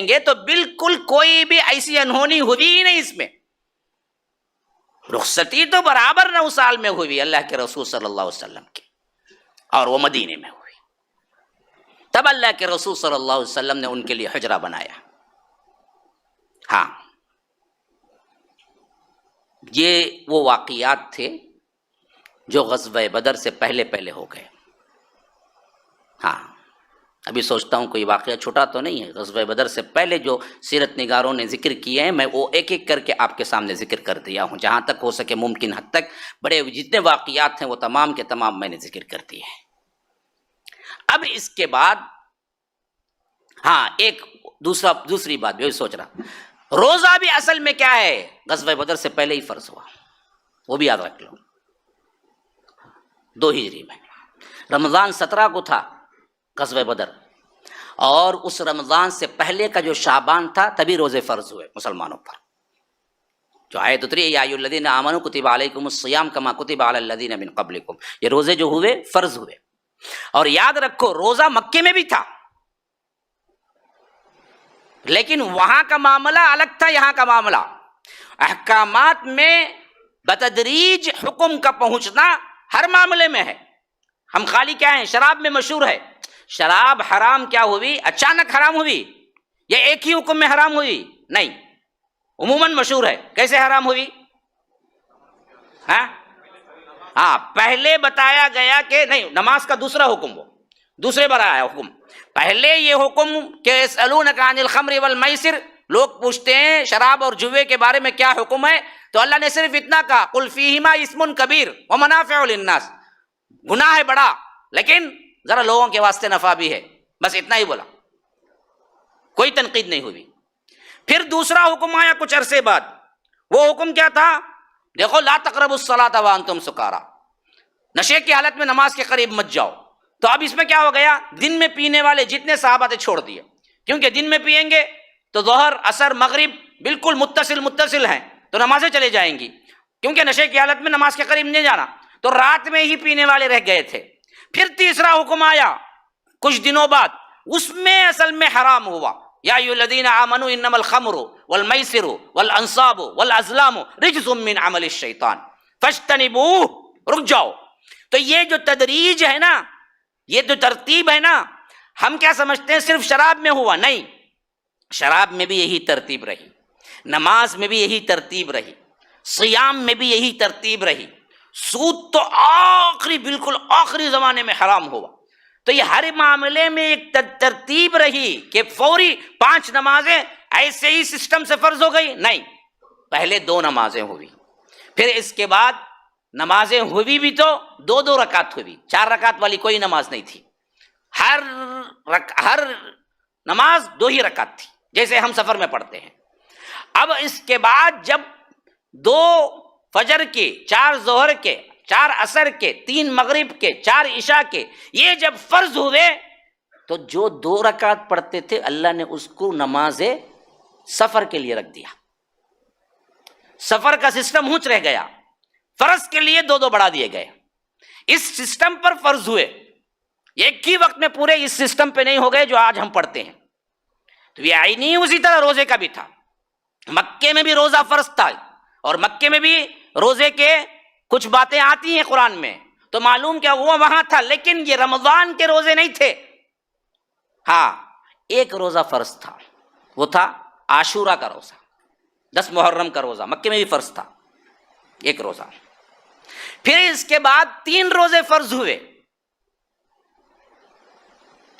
گے تو بالکل کوئی بھی ایسی انہونی ہوئی ہی نہیں اس میں۔ رخصتی تو برابر 9 سال میں ہوئی اللہ کے رسول صلی اللہ علیہ وسلم کی، اور وہ مدینے میں ہوئی، تب اللہ کے رسول صلی اللہ علیہ وسلم نے ان کے لیے حجرہ بنایا۔ ہاں یہ وہ واقعات تھے جو غزوہ بدر سے پہلے ہو گئے۔ ہاں ابھی سوچتا ہوں کوئی واقعہ چھوٹا تو نہیں ہے، غزوہ بدر سے پہلے جو سیرت نگاروں نے ذکر کیے ہیں میں وہ ایک ایک کر کے آپ کے سامنے ذکر کر دیا ہوں، جہاں تک ہو سکے ممکن حد تک بڑے جتنے واقعات ہیں وہ تمام کے تمام میں نے ذکر کر دیے ہیں۔ اب اس کے بعد ہاں ایک دوسری بات بھی سوچ رہا، روزہ بھی اصل میں کیا ہے غزوہ بدر سے پہلے ہی فرض ہوا، وہ بھی یاد رکھ لو، 2 ہجری میں، رمضان 17 کو تھا غزوہ بدر، اور اس رمضان سے پہلے کا جو شعبان تھا تبھی روزے فرض ہوئے مسلمانوں پر، جو آیت اتری یا ایھا الذین آمنوا کتب علیکم الصیام کما کتب علی الذین من قبلکم، یہ روزے جو ہوئے فرض ہوئے۔ اور یاد رکھو روزہ مکے میں بھی تھا، لیکن وہاں کا معاملہ الگ تھا، یہاں کا معاملہ احکامات میں بتدریج حکم کا پہنچنا ہر معاملے میں ہے۔ ہم خالی کیا ہیں، شراب میں مشہور ہے، شراب حرام کیا ہوئی، اچانک حرام ہوئی یا ایک ہی حکم میں حرام ہوئی؟ نہیں، عموماً مشہور ہے۔ کیسے حرام ہوئی؟ ہاں پہلے بتایا گیا کہ نہیں، نماز کا دوسرا حکم، وہ دوسرے بار آیا حکم۔ پہلے یہ حکم کہ یسألونک عن الخمر والمیسر، لوگ پوچھتے ہیں شراب اور جوے کے بارے میں کیا حکم ہے، تو اللہ نے صرف اتنا کہا قل فیہما اسم کبیر ومنافع للناس، گناہ ہے بڑا لیکن ذرا لوگوں کے واسطے نفع بھی ہے، بس اتنا ہی بولا، کوئی تنقید نہیں ہوئی۔ پھر دوسرا حکم آیا کچھ عرصے بعد، وہ حکم کیا تھا؟ دیکھو لا تقربوا الصلاۃ وانتم سکارا، نشے کی حالت میں نماز کے قریب مت جاؤ. تو اب اس میں کیا ہو گیا، دن میں پینے والے جتنے صحابہ تھے چھوڑ دیے، کیونکہ دن میں پیئیں گے تو ظہر عصر مغرب بالکل متصل ہیں تو نمازیں چلے جائیں گی، کیونکہ نشے کی حالت میں نماز کے قریب نہیں جانا. تو رات میں ہی پینے والے رہ گئے تھے. پھر تیسرا حکم آیا کچھ دنوں بعد، اس میں اصل میں حرام ہوا. یا ایھا الذین آمنوا انما الخمر والمیسر والانصاب والازلام رجس من عمل الشیطان فاجتنبوہ. رک جاؤ. تو یہ جو تدریج ہے نا، یہ جو ترتیب ہے نا، ہم کیا سمجھتے ہیں صرف شراب میں ہوا؟ نہیں، شراب میں بھی یہی ترتیب رہی، نماز میں بھی یہی ترتیب رہی، صیام میں بھی یہی ترتیب رہی. سود تو بالکل آخری زمانے میں حرام ہوا. تو یہ ہر معاملے میں ایک ترتیب رہی کہ فوری 5 نمازیں ایسے ہی سسٹم سے فرض ہو گئی. نہیں، پہلے 2 نمازیں ہوئی، پھر اس کے بعد نمازیں ہوئی بھی تو 2 رکعت ہوئی، 4 رکعت والی کوئی نماز نہیں تھی. ہر نماز 2 ہی رکعت تھی، جیسے ہم سفر میں پڑھتے ہیں. اب اس کے بعد جب 2 فجر کے، 4 ظہر کے، 4 عصر کے، 3 مغرب کے، 4 عشاء کے، یہ جب فرض ہوئے تو جو 2 رکعت پڑھتے تھے اللہ نے اس کو نماز سفر کے لیے رکھ دیا. سفر کا سسٹم ہونچ رہ گیا، فرض کے لیے 2 بڑھا دیے گئے. اس سسٹم پر فرض ہوئے، ایک ہی وقت میں پورے اس سسٹم پہ نہیں ہو گئے جو آج ہم پڑھتے ہیں. تو یہ عینی اسی طرح روزے کا بھی تھا. مکے میں بھی روزہ فرض تھا، اور مکے میں بھی روزے کے کچھ باتیں آتی ہیں قرآن میں، تو معلوم کیا ہوا وہاں تھا. لیکن یہ رمضان کے روزے نہیں تھے. ہاں، ایک روزہ فرض تھا، وہ تھا عاشورہ کا روزہ، 10 محرم کا روزہ، مکے میں بھی فرض تھا ایک روزہ. پھر اس کے بعد 3 روزے فرض ہوئے.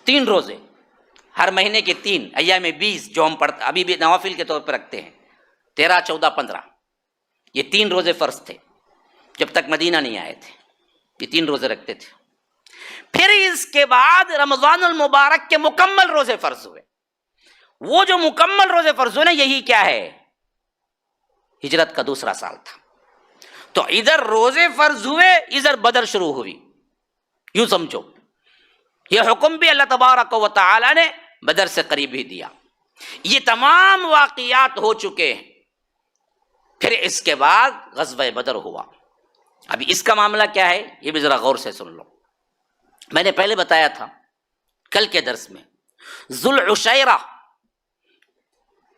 3 روزے ہر مہینے کے 3 ایام 20 جو ہم پڑھتے ابھی بھی نوافل کے طور پہ رکھتے ہیں، 13 14 15، یہ 3 روزے فرض تھے جب تک مدینہ نہیں آئے تھے. یہ 3 روزے رکھتے تھے. پھر اس کے بعد رمضان المبارک کے مکمل روزے فرض ہوئے. وہ جو مکمل روزے فرض ہوئے نا، یہی کیا ہے، ہجرت کا دوسرا سال تھا. تو ادھر روزے فرض ہوئے، ادھر بدر شروع ہوئی. یوں سمجھو یہ حکم بھی اللہ تبارک و تعالی نے بدر سے قریب ہی دیا. یہ تمام واقعات ہو چکے ہیں. پھر اس کے بعد غزوہ بدر ہوا. ابھی اس کا معاملہ کیا ہے یہ بھی ذرا غور سے سن لو. میں نے پہلے بتایا تھا کل کے درس میں، ذوالعشیرہ،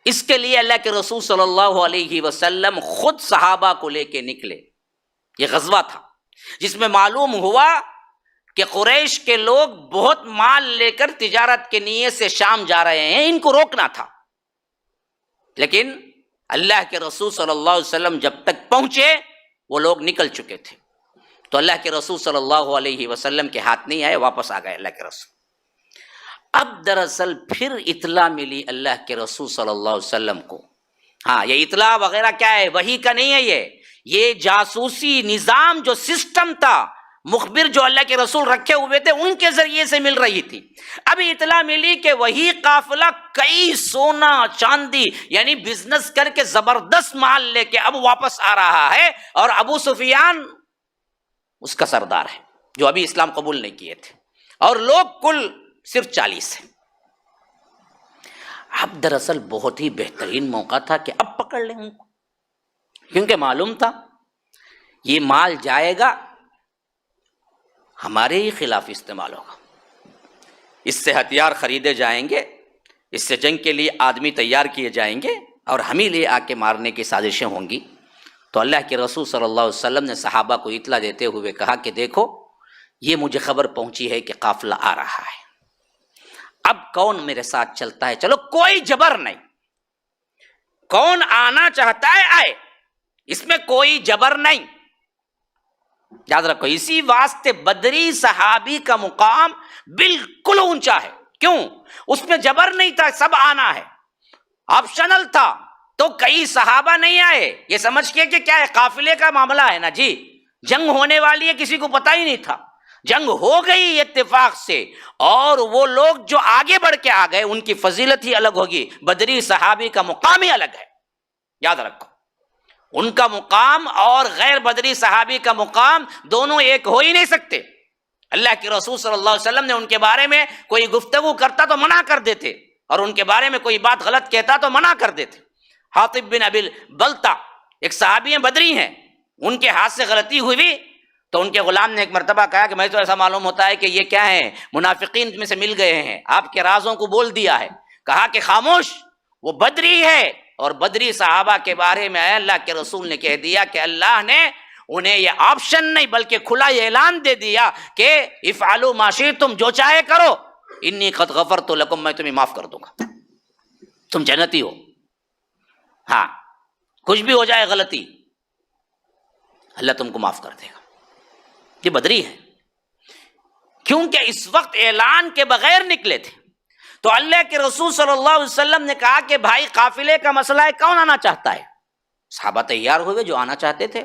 اس کے لیے اللہ کے رسول صلی اللہ علیہ وسلم خود صحابہ کو لے کے نکلے. یہ غزوہ تھا جس میں معلوم ہوا کہ قریش کے لوگ بہت مال لے کر تجارت کے نیت سے شام جا رہے ہیں، ان کو روکنا تھا. لیکن اللہ کے رسول صلی اللہ علیہ وسلم جب تک پہنچے وہ لوگ نکل چکے تھے. تو اللہ کے رسول صلی اللہ علیہ وسلم کے ہاتھ نہیں آئے، واپس آ گئے اللہ کے رسول. اب دراصل پھر اطلاع ملی اللہ کے رسول صلی اللہ علیہ وسلم کو. ہاں، یہ اطلاع وغیرہ کیا ہے، وحی کا نہیں ہے. یہ جاسوسی نظام جو سسٹم تھا، مخبر جو اللہ کے رسول رکھے ہوئے تھے، ان کے ذریعے سے مل رہی تھی. ابھی اطلاع ملی کہ وہی قافلہ کئی سونا چاندی یعنی بزنس کر کے زبردست مال لے کے اب واپس آ رہا ہے، اور ابو سفیان اس کا سردار ہے جو ابھی اسلام قبول نہیں کیے تھے، اور لوگ کل صرف 40 ہیں. اب دراصل بہت ہی بہترین موقع تھا کہ اب پکڑ لیں ان کو، کیونکہ معلوم تھا یہ مال جائے گا ہمارے ہی خلاف استعمال ہوگا. اس سے ہتھیار خریدے جائیں گے، اس سے جنگ کے لیے آدمی تیار کیے جائیں گے، اور ہم ہی لے آ کے مارنے کی سازشیں ہوں گی. تو اللہ کے رسول صلی اللہ علیہ وسلم نے صحابہ کو اطلاع دیتے ہوئے کہا کہ دیکھو یہ مجھے خبر پہنچی ہے کہ قافلہ آ رہا ہے. اب کون میرے ساتھ چلتا ہے؟ چلو، کوئی جبر نہیں، کون آنا چاہتا ہے آئے، اس میں کوئی جبر نہیں. یاد رکھو، اسی واسطے بدری صحابی کا مقام بالکل اونچا ہے. کیوں؟ اس میں جبر نہیں تھا، سب آنا ہے، آپشنل تھا. تو کئی صحابہ نہیں آئے یہ سمجھ کے کہ کیا ہے، قافلے کا معاملہ ہے نا جی، جنگ ہونے والی ہے، کسی کو پتہ ہی نہیں تھا. جنگ ہو گئی اتفاق سے، اور وہ لوگ جو آگے بڑھ کے آ گئے ان کی فضیلت ہی الگ ہوگی. بدری صحابی کا مقام ہی الگ ہے، یاد رکھو. ان کا مقام اور غیر بدری صحابی کا مقام دونوں ایک ہو ہی نہیں سکتے۔ اللہ کے رسول صلی اللہ علیہ وسلم نے ان کے بارے میں کوئی گفتگو کرتا تو منع کر دیتے، اور ان کے بارے میں کوئی بات غلط کہتا تو منع کر دیتے۔ حاطب بن ابی بلتع ایک صحابی ہیں، بدری ہیں، ان کے ہاتھ سے غلطی ہوئی تو ان کے غلام نے ایک مرتبہ کہا کہ مجھے تو ایسا معلوم ہوتا ہے کہ یہ کیا ہیں، منافقین میں سے مل گئے ہیں، آپ کے رازوں کو بول دیا ہے۔ کہا کہ خاموش، وہ بدری ہے، اور بدری صحابہ کے بارے میں اللہ کے رسول نے کہہ دیا کہ اللہ نے انہیں یہ آپشن نہیں بلکہ کھلا یہ اعلان دے دیا کہ افعلوا ما شئتم، جو چاہے کرو، انی قد غفرت لکم، میں تمہیں معاف کر دوں گا، تم جنتی ہو۔ ہاں، کچھ بھی ہو جائے غلطی، اللہ تم کو معاف کر دے گا۔ یہ بدری ہے، کیونکہ اس وقت اعلان کے بغیر نکلے تھے۔ تو اللہ کے رسول صلی اللہ علیہ وسلم نے کہا کہ بھائی قافلے کا مسئلہ ہے، کون آنا چاہتا ہے؟ صحابہ تیار ہوئے جو آنا چاہتے تھے۔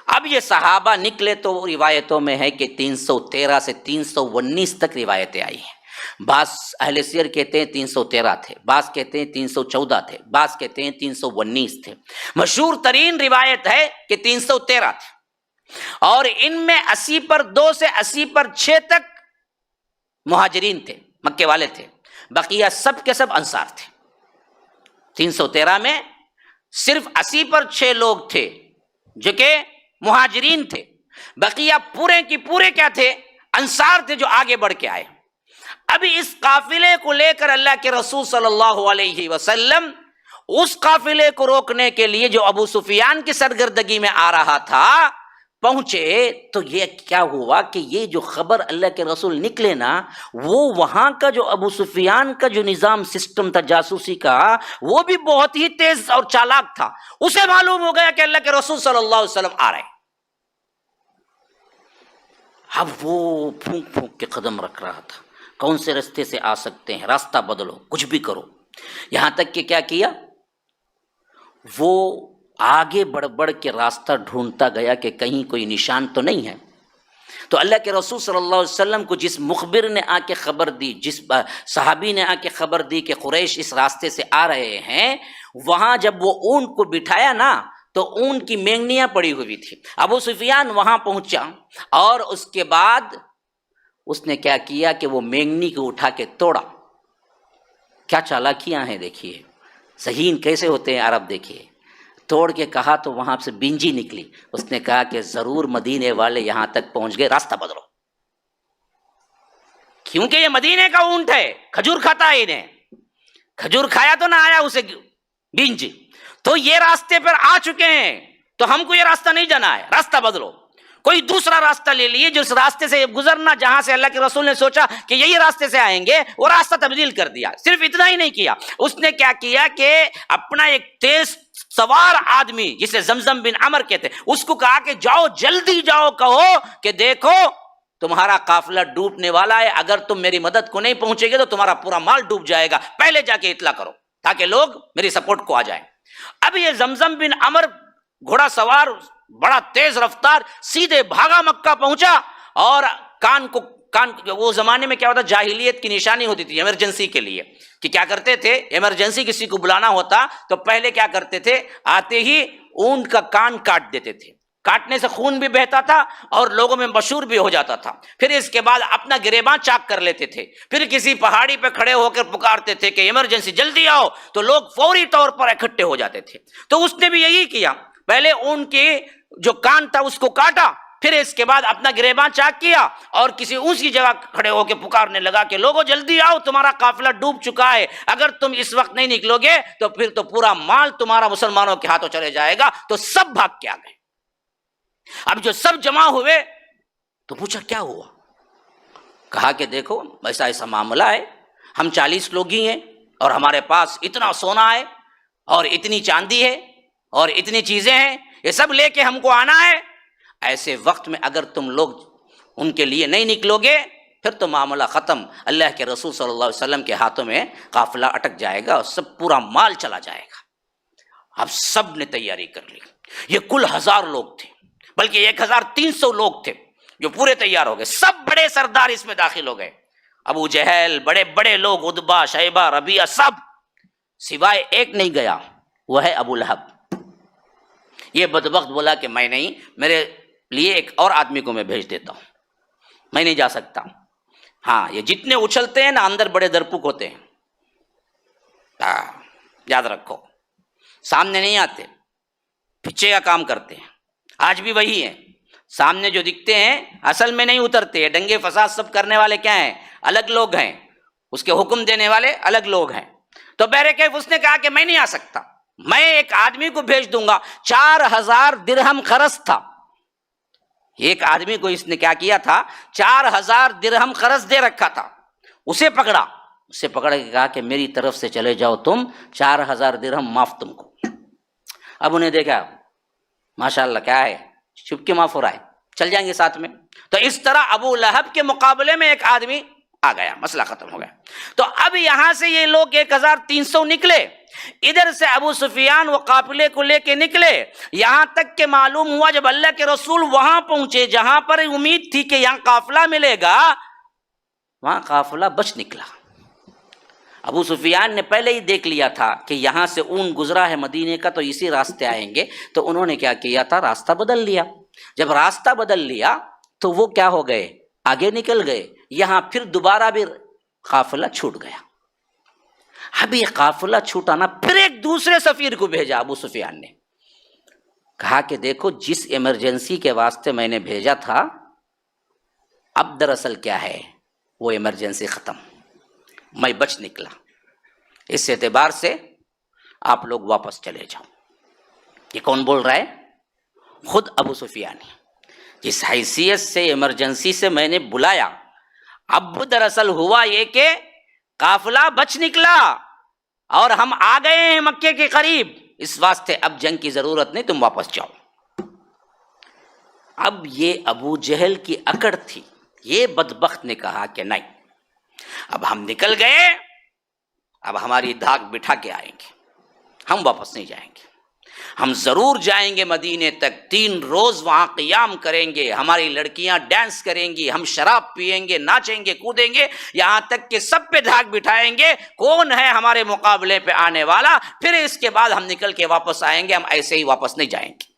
اب یہ صحابہ نکلے تو روایتوں میں ہے کہ 313 سے 319 تک روایتیں آئی ہیں۔ بعض اہل سیر کہتے ہیں 313 تھے، بعض کہتے ہیں 314 تھے، بعض کہتے ہیں 319 تھے۔ مشہور ترین روایت ہے کہ 313 تھے، اور ان میں 80 پر 2 سے 80 پر 6 تک مہاجرین تھے، مکے والے تھے، بقیہ سب کے سب انصار تھے۔ 313 میں صرف 80 پر 6 لوگ تھے جو کہ مہاجرین تھے، بقیہ پورے کی پورے کیا تھے؟ انصار تھے جو آگے بڑھ کے آئے۔ ابھی اس قافلے کو لے کر اللہ کے رسول صلی اللہ علیہ وسلم اس قافلے کو روکنے کے لیے جو ابو سفیان کی سرگردگی میں آ رہا تھا پہنچے، تو یہ کیا ہوا کہ یہ جو خبر اللہ کے رسول نکلے نا، وہ وہاں کا جو ابو سفیان کا جو نظام سسٹم تھا جاسوسی کا، وہ بھی بہت ہی تیز اور چالاک تھا۔ اسے معلوم ہو گیا کہ اللہ کے رسول صلی اللہ علیہ وسلم آ رہے ہیں۔ اب وہ پھونک پھونک کے قدم رکھ رہا تھا، کون سے راستے سے آ سکتے ہیں، راستہ بدلو، کچھ بھی کرو۔ یہاں تک کہ کیا کیا، وہ آگے بڑھ بڑھ کے راستہ ڈھونڈتا گیا کہ کہیں کوئی نشان تو نہیں ہے۔ تو اللہ کے رسول صلی اللہ علیہ وسلم کو جس مخبر نے آ کے خبر دی، جس صحابی نے آ کے خبر دی کہ قریش اس راستے سے آ رہے ہیں، وہاں جب وہ اونٹ کو بٹھایا نا تو اونٹ کی مینگنیاں پڑی ہوئی تھی۔ ابو سفیان وہاں پہنچا اور اس کے بعد اس نے کیا کیا کہ وہ مینگنی کو اٹھا کے توڑا۔ کیا چالاکیاں ہیں دیکھیے، ذہین کیسے ہوتے ہیں عرب دیکھیے۔ توڑ کے کہا تو وہاں سے بینجی نکلی۔ اس نے کہا کہ ضرور مدینے والے یہاں تک پہنچ گئے، راستہ بدلو، کیونکہ یہ مدینے کا اونٹ ہے، کھجور کھاتا ہے، انہیں کھجور کھایا تو نہ آیا اسے بینج، تو یہ راستے پر آ چکے ہیں تو ہم کو یہ راستہ نہیں جانا ہے، راستہ بدلو، کوئی دوسرا راستہ لے لیے جس راستے سے گزرنا، جہاں سے اللہ کے رسول نے سوچا کہ یہی راستے سے آئیں گے، وہ راستہ تبدیل کر دیا۔ صرف اتنا ہی نہیں کیا، اس نے کیا کیا کہ اپنا ایک تیز سوار آدمی جسے زمزم بن عمر کہتے، اس کو کہا کہ جاؤ، جلدی جاؤ، کہو کہ دیکھو تمہارا قافلہ ڈوبنے والا ہے، اگر تم میری مدد کو نہیں پہنچے گے تو تمہارا پورا مال ڈوب جائے گا، پہلے جا کے اطلاع کرو تاکہ لوگ میری سپورٹ کو آ جائیں۔ اب یہ زمزم بن عمر گھوڑا سوار بڑا تیز رفتار سیدھے بھاگا، مکہ پہنچا، اور کان وہ زمانے میں کیا ہوتا، جاہلیت کی نشانی ہوتی تھی ایمرجنسی کے لیے، کہ کیا کرتے تھے، ایمرجنسی کسی کو بلانا ہوتا تو پہلے کیا کرتے تھے، آتے ہی اونٹ کا کان کاٹ دیتے تھے، کاٹنے سے خون بھی بہتا تھا اور لوگوں میں مشہور بھی ہو جاتا تھا۔ پھر اس کے بعد اپنا گریباں چاک کر لیتے تھے، پھر کسی پہاڑی پہ کھڑے ہو کر پکارتے تھے کہ ایمرجنسی جلدی آؤ، تو لوگ فوری طور پر اکٹھے ہو جاتے تھے۔ تو اس نے بھی یہی کیا، پہلے اونٹ کی جو کان تھا اس کو کاٹا، پھر اس کے بعد اپنا گریباں چاک کیا اور کسی اونچی جگہ کھڑے ہو کے پکارنے لگا کہ لوگوں جلدی آؤ، تمہارا قافلہ ڈوب چکا ہے، اگر تم اس وقت نہیں نکلو گے تو پھر تو پورا مال تمہارا مسلمانوں کے ہاتھوں چلے جائے گا۔ تو سب بھاگ کے آ گئے۔ اب جو سب جمع ہوئے تو پوچھا کیا ہوا، کہا کہ دیکھو ایسا ایسا معاملہ ہے، ہم 40 لوگ ہی ہیں اور ہمارے پاس اتنا سونا ہے اور اتنی چاندی ہے اور اتنی چیزیں ہیں، یہ سب لے کے ہم کو آنا ہے، ایسے وقت میں اگر تم لوگ ان کے لیے نہیں نکلو گے پھر تو معاملہ ختم، اللہ کے رسول صلی اللہ علیہ وسلم کے ہاتھوں میں قافلہ اٹک جائے گا اور سب پورا مال چلا جائے گا۔ اب سب نے تیاری کر لی، یہ کل 1000 لوگ تھے، بلکہ 1300 لوگ تھے جو پورے تیار ہو گئے، سب بڑے سردار اس میں داخل ہو گئے، ابو جہل، بڑے بڑے لوگ، عتبہ، شیبہ، ربیعہ، سب، سوائے ایک نہیں گیا، وہ ہے ابو لہب۔ یہ بدبخت بولا کہ میں نہیں، میرے لیے ایک اور آدمی کو میں بھیج دیتا ہوں، میں نہیں جا سکتا۔ ہاں، یہ جتنے اچھلتے ہیں نا اندر بڑے درپک ہوتے ہیں، یاد رکھو، سامنے نہیں آتے، پیچھے کا کام کرتے ہیں۔ آج بھی وہی ہے، سامنے جو دکھتے ہیں اصل میں نہیں اترتے، ڈنگے فساد سب کرنے والے کیا ہیں؟ الگ لوگ ہیں، اس کے حکم دینے والے الگ لوگ ہیں۔ تو بہرکیف اس نے کہا کہ میں نہیں آ سکتا، میں ایک آدمی کو بھیج دوں گا۔ 4000 درہم قرض تھا، ایک آدمی کو اس نے کیا کیا تھا؟ 4000 درہم قرض دے رکھا تھا، اسے پکڑا کے کہا کہ میری طرف سے چلے جاؤ تم، 4000 درہم معاف تم کو۔ اب انہیں دیکھا ماشاءاللہ کیا ہے، چھپ کے معاف ہو رہا ہے، چل جائیں گے ساتھ میں۔ تو اس طرح ابو لہب کے مقابلے میں ایک آدمی آ گیا، مسئلہ ختم ہو گیا۔ تو اب یہاں سے یہ لوگ 1300 نکلے، ادھر سے ابو سفیان وہ قافلے کو لے کے نکلے، یہاں تک کہ معلوم ہوا جب اللہ کے رسول وہاں پہنچے جہاں پر امید تھی کہ یہاں قافلہ ملے گا، وہاں قافلہ بچ نکلا۔ ابو سفیان نے پہلے ہی دیکھ لیا تھا کہ یہاں سے اون گزرا ہے مدینے کا تو اسی راستے آئیں گے، تو انہوں نے کیا کیا تھا؟ راستہ بدل لیا۔ جب راستہ بدل لیا تو وہ کیا ہو گئے؟ آگے نکل گئے، یہاں پھر دوبارہ بھی قافلہ چھوٹ گیا۔ اب یہ قافلہ چھوٹا نا، پھر ایک دوسرے سفیر کو بھیجا ابو سفیان نے، کہا کہ دیکھو جس ایمرجنسی کے واسطے میں نے بھیجا تھا اب دراصل کیا ہے، وہ ایمرجنسی ختم، میں بچ نکلا، اس اعتبار سے آپ لوگ واپس چلے جاؤ۔ یہ کون بول رہا ہے؟ خود ابو سفیان ہے۔ جس حیثیت سے ایمرجنسی سے میں نے بلایا، اب دراصل ہوا یہ کہ قافلہ بچ نکلا اور ہم آ گئے ہیں مکے کے قریب، اس واسطے اب جنگ کی ضرورت نہیں، تم واپس جاؤ۔ اب یہ ابو جہل کی اکڑ تھی، یہ بدبخت نے کہا کہ نہیں، اب ہم نکل گئے، اب ہماری دھاک بٹھا کے آئیں گے، ہم واپس نہیں جائیں گے، ہم ضرور جائیں گے مدینے تک، 3 روز وہاں قیام کریں گے، ہماری لڑکیاں ڈانس کریں گی، ہم شراب پیئیں گے، ناچیں گے، کودیں گے، یہاں تک کہ سب پہ دھاک بٹھائیں گے کون ہے ہمارے مقابلے پہ آنے والا، پھر اس کے بعد ہم نکل کے واپس آئیں گے، ہم ایسے ہی واپس نہیں جائیں گے۔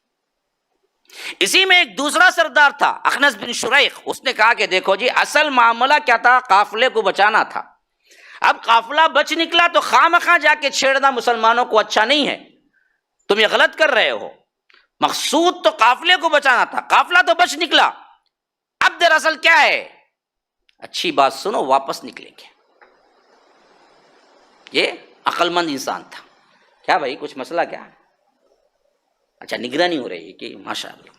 اسی میں ایک دوسرا سردار تھا اخنس بن شریق، اس نے کہا کہ دیکھو جی اصل معاملہ کیا تھا، قافلے کو بچانا تھا، اب قافلہ بچ نکلا تو خواہ جا کے چھیڑنا مسلمانوں کو اچھا نہیں ہے، تم یہ غلط کر رہے ہو، مقصود تو قافلے کو بچانا تھا، قافلہ تو بچ نکلا، اب دراصل کیا ہے، اچھی بات سنو، واپس نکلیں گے۔ یہ عقل مند انسان تھا۔ کیا بھائی کچھ مسئلہ کیا؟ اچھا نگرانی ہو رہی ہے کہ ماشاءاللہ۔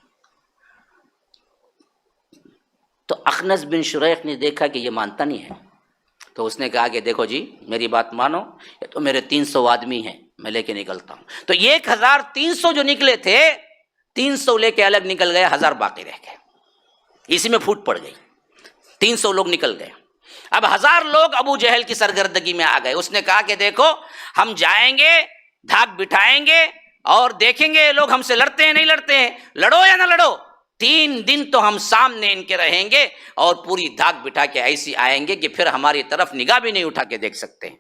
تو اخنس بن شریق نے دیکھا کہ یہ مانتا نہیں ہے، تو اس نے کہا کہ دیکھو جی میری بات مانو، یہ تو میرے 300 آدمی ہیں، میں لے کے نکلتا ہوں۔ تو 1300 جو نکلے تھے، 300 لے کے الگ نکل گئے، 1000 باقی رہ گئے، اسی میں پھوٹ پڑ گئی، 300 لوگ نکل گئے۔ اب 1000 لوگ ابو جہل کی سرگردگی میں آ گئے۔ اس نے کہا کہ دیکھو ہم جائیں گے، دھاک بٹھائیں گے اور دیکھیں گے یہ لوگ ہم سے لڑتے ہیں نہیں لڑتے ہیں، لڑو یا نہ لڑو، 3 دن تو ہم سامنے ان کے رہیں گے اور پوری دھاک بٹھا کے ایسی آئیں گے کہ پھر ہماری طرف نگاہ بھی نہیں اٹھا کے دیکھ سکتے۔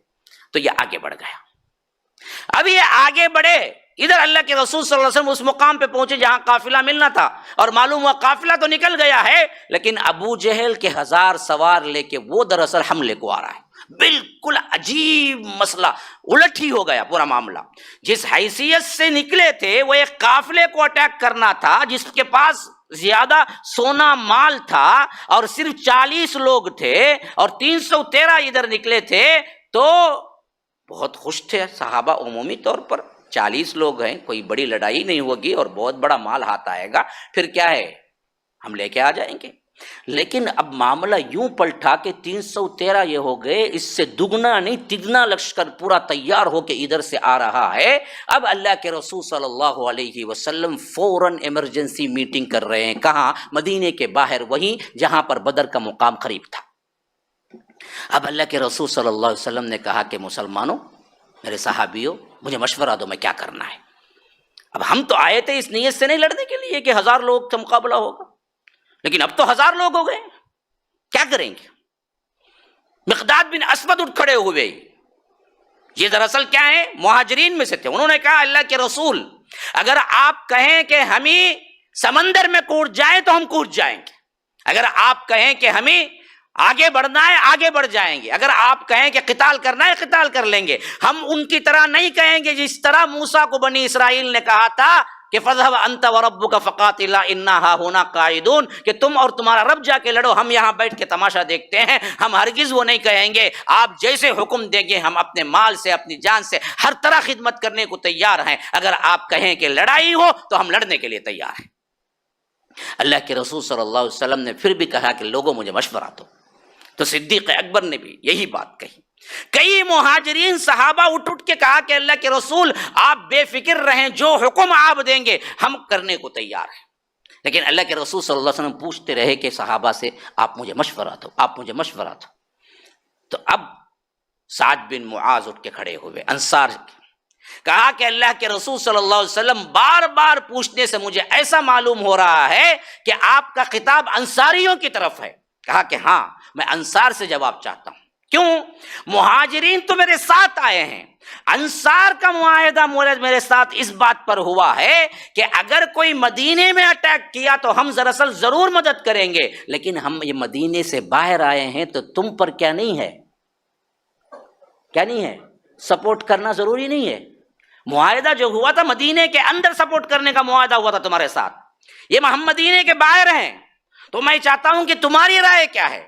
تو یہ آگے بڑھ گیا۔ اب یہ آگے بڑھے، ادھر اللہ کے رسول صلی اللہ علیہ وسلم اس مقام پہ پہنچے جہاں قافلہ ملنا تھا، اور معلوم ہوا قافلہ تو نکل گیا ہے، لیکن ابو جہل کے 1000 سوار لے کے وہ دراصل حملے کو آ رہا ہے۔ بالکل عجیب مسئلہ، الٹ ہی ہو گیا پورا معاملہ۔ جس حیثیت سے نکلے تھے وہ ایک قافلے کو اٹیک کرنا تھا جس کے پاس زیادہ سونا مال تھا، اور صرف 40 لوگ تھے اور 313 ادھر نکلے تھے، تو بہت خوش تھے صحابہ عمومی طور پر، 40 لوگ ہیں، کوئی بڑی لڑائی نہیں ہوگی اور بہت بڑا مال ہاتھ آئے گا، پھر کیا ہے ہم لے کے آ جائیں گے۔ لیکن اب معاملہ یوں پلٹا کہ 313 یہ ہو گئے، اس سے دگنا نہیں تگنا لشکر پورا تیار ہو کے ادھر سے آ رہا ہے۔ اب اللہ کے رسول صلی اللہ علیہ وسلم فوراً ایمرجنسی میٹنگ کر رہے ہیں، کہاں؟ مدینے کے باہر، وہیں جہاں پر بدر کا مقام قریب تھا۔ اب اللہ کے رسول صلی اللہ علیہ وسلم نے کہا کہ مسلمانوں، میرے صحابیوں، مجھے مشورہ دو میں کیا کرنا ہے۔ اب ہم تو آئے تھے اس نیت سے نہیں لڑنے کے لیے کہ 1000 لوگ کا مقابلہ ہوگا، لیکن اب تو 1000 لوگ ہو گئے، کیا کریں گے؟ مقداد بن اسود اٹھ کھڑے ہوئے، یہ دراصل کیا ہے، مہاجرین میں سے تھے۔ انہوں نے کہا اللہ کے رسول اگر آپ کہیں کہ ہمیں سمندر میں کود جائیں تو ہم کود جائیں گے، اگر آپ کہیں کہ ہمیں آگے بڑھنا ہے آگے بڑھ جائیں گے، اگر آپ کہیں کہ قتال کرنا ہے قتال کر لیں گے۔ ہم ان کی طرح نہیں کہیں گے جس طرح موسیٰ کو بنی اسرائیل نے کہا تھا کہ فَاذْهَبْ أَنْتَ وَرَبُّكَ فَقَاتِلَا إِنَّا هَاهُنَا قَاعِدُونَ، کہ تم اور تمہارا رب جا کے لڑو، ہم یہاں بیٹھ کے تماشا دیکھتے ہیں۔ ہم ہرگز وہ نہیں کہیں گے، آپ جیسے حکم دیں گے ہم اپنے مال سے اپنی جان سے ہر طرح خدمت کرنے کو تیار ہیں۔ اگر آپ کہیں کہ لڑائی ہو تو ہم لڑنے کے لیے تیار ہیں۔ اللہ کے رسول صلی اللہ علیہ وسلم نے پھر بھی کہا کہ لوگوں مجھے مشورہ دو، تو صدیق اکبر نے بھی یہی بات کہی۔ کئی مہاجرین صحابہ اٹھ کے کہا کہ اللہ کے رسول آپ بے فکر رہیں، جو حکم آپ دیں گے ہم کرنے کو تیار ہیں۔ لیکن اللہ کے رسول صلی اللہ علیہ وسلم پوچھتے رہے کہ صحابہ سے آپ مجھے مشورہ دو، آپ مجھے مشورہ دو۔ تو اب سعد بن معاذ اٹھ کے کھڑے ہوئے، انصار کہا کہ اللہ کے رسول صلی اللہ علیہ وسلم بار بار پوچھنے سے مجھے ایسا معلوم ہو رہا ہے کہ آپ کا خطاب انصاریوں کی طرف ہے۔ کہا کہ ہاں میں انصار سے جواب چاہتا ہوں۔ کیوں؟ مہاجرین تو میرے ساتھ آئے ہیں، انصار کا معاہدہ میرے ساتھ اس بات پر ہوا ہے کہ اگر کوئی مدینے میں اٹیک کیا تو ہم دراصل ضرور مدد کریں گے، لیکن ہم یہ مدینے سے باہر آئے ہیں تو تم پر کیا نہیں ہے، کیا نہیں ہے، سپورٹ کرنا ضروری نہیں ہے۔ معاہدہ جو ہوا تھا مدینے کے اندر سپورٹ کرنے کا معاہدہ ہوا تھا تمہارے ساتھ، یہ ہم مدینے کے باہر ہیں، تو میں چاہتا ہوں کہ تمہاری رائے کیا ہے۔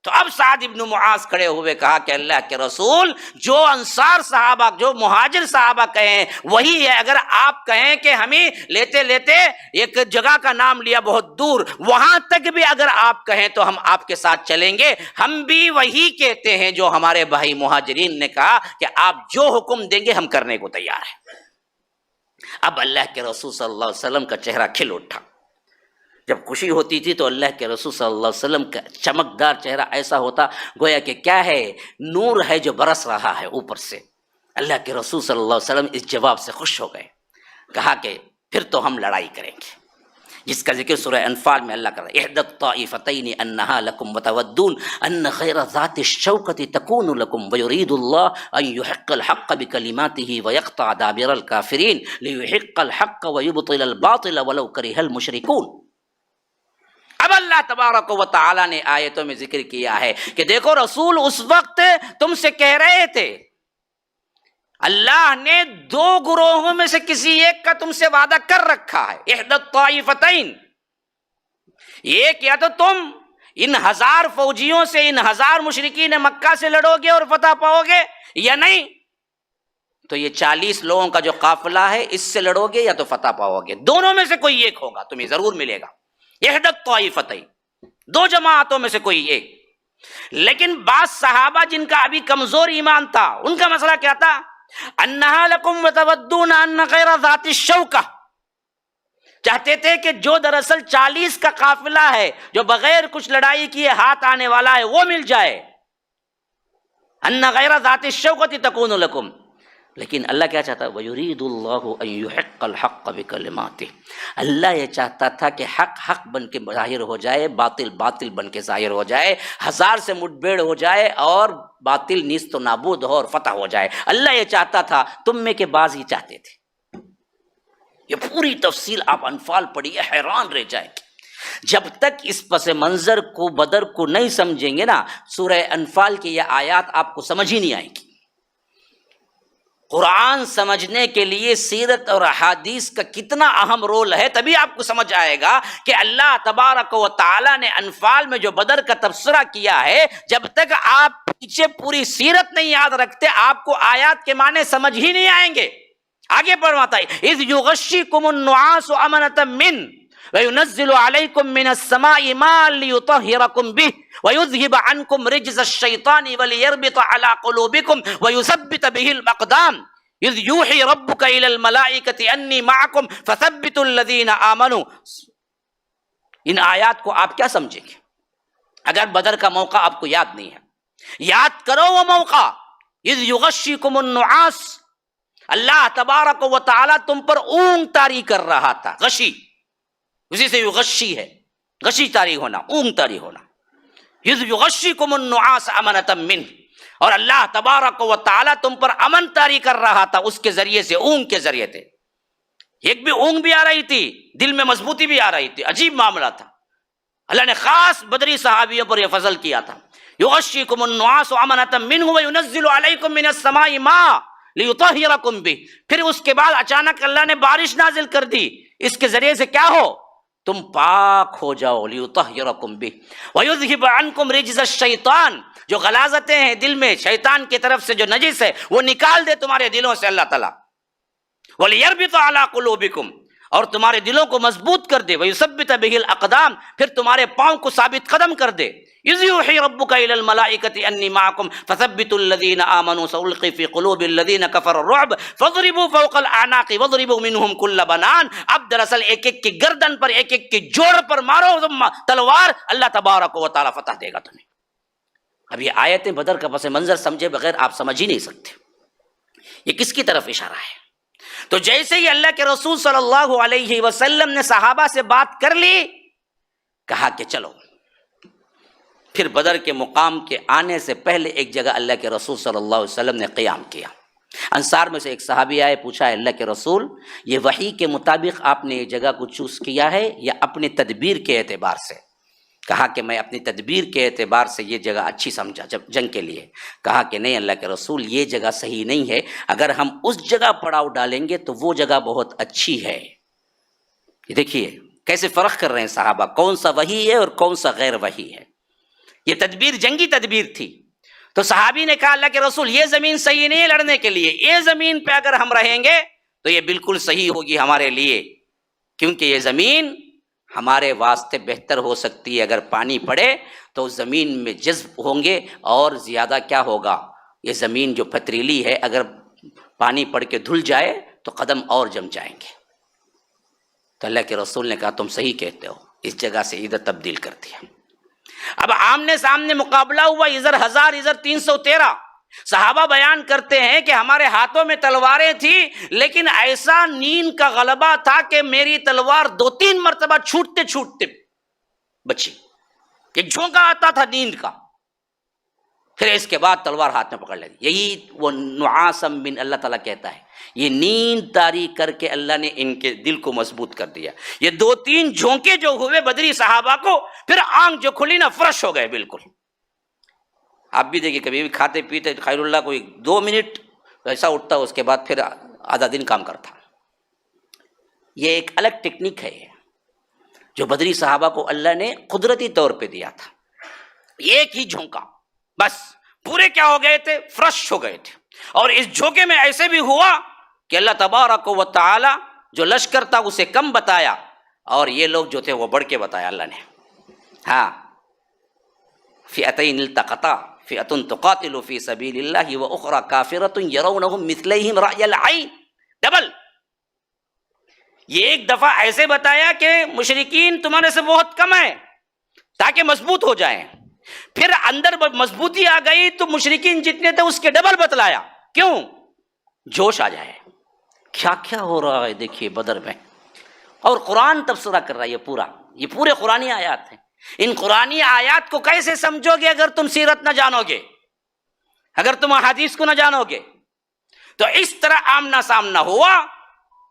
تو اب سعد ابن معاذ کھڑے ہوئے کہا کہ اللہ کے رسول جو انصار صحابہ جو مہاجر صحابہ کہیں وہی ہے، اگر آپ کہیں کہ ہمیں لیتے لیتے ایک جگہ کا نام لیا بہت دور، وہاں تک بھی اگر آپ کہیں تو ہم آپ کے ساتھ چلیں گے۔ ہم بھی وہی کہتے ہیں جو ہمارے بھائی مہاجرین نے کہا کہ آپ جو حکم دیں گے ہم کرنے کو تیار ہیں۔ اب اللہ کے رسول صلی اللہ علیہ وسلم کا چہرہ کھل اٹھا۔ جب خوشی ہوتی تھی تو اللہ کے رسول صلی اللہ علیہ وسلم کا چمکدار چہرہ ایسا ہوتا گویا کہ کیا ہے، نور ہے جو برس رہا ہے اوپر سے۔ اللہ کے رسول صلی اللہ علیہ وسلم اس جواب سے خوش ہو گئے، کہا کہ پھر تو ہم لڑائی کریں گے، جس کا ذکر سورہ انفال میں اللہ کر رہا ہے، احدى الطائفتين انها لكم وتودون ان غير ذات الشوكة تكون لكم ويريد الله ان يحق الحق بكلماته ويقطع دابر الكافرين ليحق الحق ويبطل الباطل ولو كره المشركون۔ اب اللہ تبارک و تعالیٰ نے آیتوں میں ذکر کیا ہے کہ دیکھو رسول اس وقت تم سے کہہ رہے تھے، اللہ نے دو گروہوں میں سے کسی ایک کا تم سے وعدہ کر رکھا ہے، احدى الطائفتین، ایک یا تو تم ان 1000 فوجیوں سے، ان 1000 مشرکین مکہ سے لڑو گے اور فتح پاؤ گے، یا نہیں تو یہ 40 لوگوں کا جو قافلہ ہے اس سے لڑو گے یا تو فتح پاؤ گے، دونوں میں سے کوئی ایک ہوگا، تمہیں ضرور ملے گا۔ احدى الطائفتین، دو جماعتوں میں سے کوئی ایک۔ لیکن بعض صحابہ جن کا ابھی کمزور ایمان تھا ان کا مسئلہ کیا تھا، انہا لکم وتودون ان غیر ذات الشوکہ، چاہتے تھے کہ جو دراصل 40 کا قافلہ ہے جو بغیر کچھ لڑائی کیے ہاتھ آنے والا ہے وہ مل جائے، ان غیر ذات الشوکہ تکون لکم۔ لیکن اللہ کیا چاہتا ہے، وَيُرِيدُ اللَّهُ أَن يُحِقَّ الْحَقَّ بِكَلِمَاتِهِ، اللہ یہ چاہتا تھا کہ حق حق بن کے ظاہر ہو جائے، باطل باطل بن کے ظاہر ہو جائے، 1000 سے مٹبیڑ ہو جائے اور باطل نیست و نابود ہو اور فتح ہو جائے۔ اللہ یہ چاہتا تھا، تم میں کے بعض ہی چاہتے تھے۔ یہ پوری تفصیل آپ انفال پڑھیے، حیران رہ جائیں گے۔ جب تک اس پس منظر کو بدر کو نہیں سمجھیں گے نا، سورہ انفال کی یہ آیات آپ کو سمجھ ہی نہیں آئیں گی۔ قرآن سمجھنے کے لیے سیرت اور احادیث کا کتنا اہم رول ہے، تبھی آپ کو سمجھ آئے گا کہ اللہ تبارک و تعالیٰ نے انفال میں جو بدر کا تبصرہ کیا ہے، جب تک آپ پیچھے پوری سیرت نہیں یاد رکھتے آپ کو آیات کے معنی سمجھ ہی نہیں آئیں گے۔ آگے بڑھواتا ہے، اذ یغشیکم النعاس امنۃ من وَيُنَزِّلُ عَلَيْكُم مِّنَ السَّمَاءِ مَاءً لِّيُطَهِّرَكُم بِهِ وَيُذْهِبَ عَنكُم رِّجْزَ الشَّيْطَانِ وَلِيَرْبِطَ عَلَىٰ قُلُوبِكُمْ وَيُثَبِّتَ بِهِ الْأَقْدَامَ اذ یوحی ربک الی الملائکۃ انی معکم فثبتوا الذین آمنوا۔ ان آیات کو آپ کیا سمجھیں گے؟ اگر بدر کا موقع آپ کو یاد نہیں ہے، یاد کرو وہ موقع، اذ یغشیکم النعاس، اللہ تبارک و تعالیٰ تم پر اونگ طاری کر رہا تھا، غشی اسی سے یغشی ہے، غشی طاری ہونا، اونگ طاری ہونا۔ اذ یغشیکم النعاس امنۃ منہ، اور اللہ تبارک و تعالیٰ تم پر امن طاری کر رہا تھا اس کے ذریعے سے، اونگ کے ذریعے سے۔ ایک بھی اونگ بھی آ رہی تھی، دل میں مضبوطی بھی آ رہی تھی، عجیب معاملہ تھا۔ اللہ نے خاص بدری صحابیوں پر یہ فضل کیا تھا، یغشیکم النعاس امنۃ منہ وینزل علیکم من السماء ماء لیطہرکم بہ۔ پھر اس کے بعد اچانک اللہ نے بارش نازل کر دی، اس کے ذریعے سے کیا ہو؟ تم پاک ہو جاؤ، لیطہرکم بہ ویذھب عنکم رجز الشیطان، جو غلاظتیں ہیں دل میں شیطان کی طرف سے جو نجس ہے وہ نکال دے تمہارے دلوں سے اللہ تعالیٰ، وَلِيَرْبِطَ عَلَىٰ قُلُوبِكُمْ، اور تمہارے دلوں کو مضبوط کر دے، وَيُثَبِّتَ بِهِ الْأَقْدَامَ، پھر تمہارے پاؤں کو ثابت قدم کر دے۔ إِذْ يُوحِي رَبُّكَ إِلَى الْمَلَائِكَةِ أَنِّي مَعَكُمْ فَثَبِّتُوا الَّذِينَ آمَنُوا سَأُلْقِي فِي قُلُوبِ الَّذِينَ كَفَرُوا الرُّعْبَ فَاضْرِبُوا فَوْقَ الْأَعْنَاقِ وَاضْرِبُوا مِنْهُمْ كُلَّ بَنَانٍ۔ اب دراصل ایک ایک کی گردن پر، ایک ایک کی جوڑ پر مارو تلوار، اللہ تبارک و تعالیٰ فتح دے گا تمہیں۔ اب یہ آیتیں بدر کا پس منظر سمجھے بغیر آپ سمجھ ہی نہیں سکتے، یہ کس کی طرف اشارہ ہے؟ تو جیسے ہی اللہ کے رسول صلی اللہ علیہ وسلم نے صحابہ سے بات کر لی، کہا کہ چلو۔ پھر بدر کے مقام کے آنے سے پہلے ایک جگہ اللہ کے رسول صلی اللہ علیہ وسلم نے قیام کیا۔ انصار میں سے ایک صحابی آئے، پوچھا اللہ کے رسول یہ وحی کے مطابق آپ نے یہ جگہ کو چوز کیا ہے یا اپنے تدبیر کے اعتبار سے؟ کہا کہ میں اپنی تدبیر کے اعتبار سے یہ جگہ اچھی سمجھا جب جنگ کے لیے۔ کہا کہ نہیں اللہ کے رسول، یہ جگہ صحیح نہیں ہے، اگر ہم اس جگہ پڑاؤ ڈالیں گے تو وہ جگہ بہت اچھی ہے۔ یہ دیکھیے کیسے فرق کر رہے ہیں صحابہ، کون سا وحی ہے اور کون سا غیر وحی ہے۔ یہ تدبیر جنگی تدبیر تھی، تو صحابی نے کہا اللہ کے رسول یہ زمین صحیح نہیں ہے لڑنے کے لیے، یہ زمین پہ اگر ہم رہیں گے تو یہ بالکل صحیح ہوگی ہمارے لیے، کیونکہ یہ زمین ہمارے واسطے بہتر ہو سکتی ہے۔ اگر پانی پڑے تو زمین میں جذب ہوں گے، اور زیادہ کیا ہوگا، یہ زمین جو پتریلی ہے اگر پانی پڑ کے دھل جائے تو قدم اور جم جائیں گے۔ تو اللہ کے رسول نے کہا تم صحیح کہتے ہو، اس جگہ سے ادھر تبدیل کر دیا۔ اب آمنے سامنے مقابلہ ہوا، ادھر 1000 ادھر 313۔ صحابہ بیان کرتے ہیں کہ ہمارے ہاتھوں میں تلواریں تھیں، لیکن ایسا نیند کا غلبہ تھا کہ میری تلوار 2-3 مرتبہ چھوٹتے چھوٹتے بچی، ایک جھونکا آتا تھا نیند کا، پھر اس کے بعد تلوار ہاتھ میں پکڑ لی۔ یہی وہ نعاسم بن اللہ تعالیٰ کہتا ہے، یہ نیند طاری کر کے اللہ نے ان کے دل کو مضبوط کر دیا۔ یہ 2-3 جھونکے جو ہوئے بدری صحابہ کو، پھر آنکھ جو کھلی نا فرش ہو گئے بالکل۔ آپ بھی دیکھیے کبھی بھی کھاتے پیتے خیر اللہ کوئی 2 منٹ ایسا اٹھتا، اس کے بعد پھر آدھا دن کام کرتا۔ یہ ایک الگ ٹیکنیک ہے جو بدری صحابہ کو اللہ نے قدرتی طور پہ دیا تھا۔ ایک ہی جھونکا بس پورے کیا ہو گئے تھے، فرش ہو گئے تھے۔ اور اس جھونکے میں ایسے بھی ہوا کہ اللہ تبارک و تعالی جو لشکر تھا اسے کم بتایا، اور یہ لوگ جو تھے وہ بڑھ کے بتایا اللہ نے۔ ہاں، فئتین التقطا فئۃ تقاتل فی سبیل اللہ واخری کافرۃ یرونہم مثلیہم رأی العین، ڈبل۔ یہ ایک دفعہ ایسے بتایا کہ مشرکین تمہارے سے بہت کم ہیں تاکہ مضبوط ہو جائیں، پھر اندر مضبوطی آ گئی تو مشرکین جتنے تھے اس کے ڈبل بتلایا، کیوں؟ جوش آ جائے۔ کیا کیا ہو رہا ہے دیکھیے بدر میں، اور قرآن تبصرہ کر رہا ہے، یہ پورے قرآنی آیات ہیں۔ ان قرآنی آیات کو کیسے سمجھو گے اگر تم سیرت نہ جانو گے، اگر تم احادیث کو نہ جانو گے؟ تو اس طرح آمنا سامنا ہوا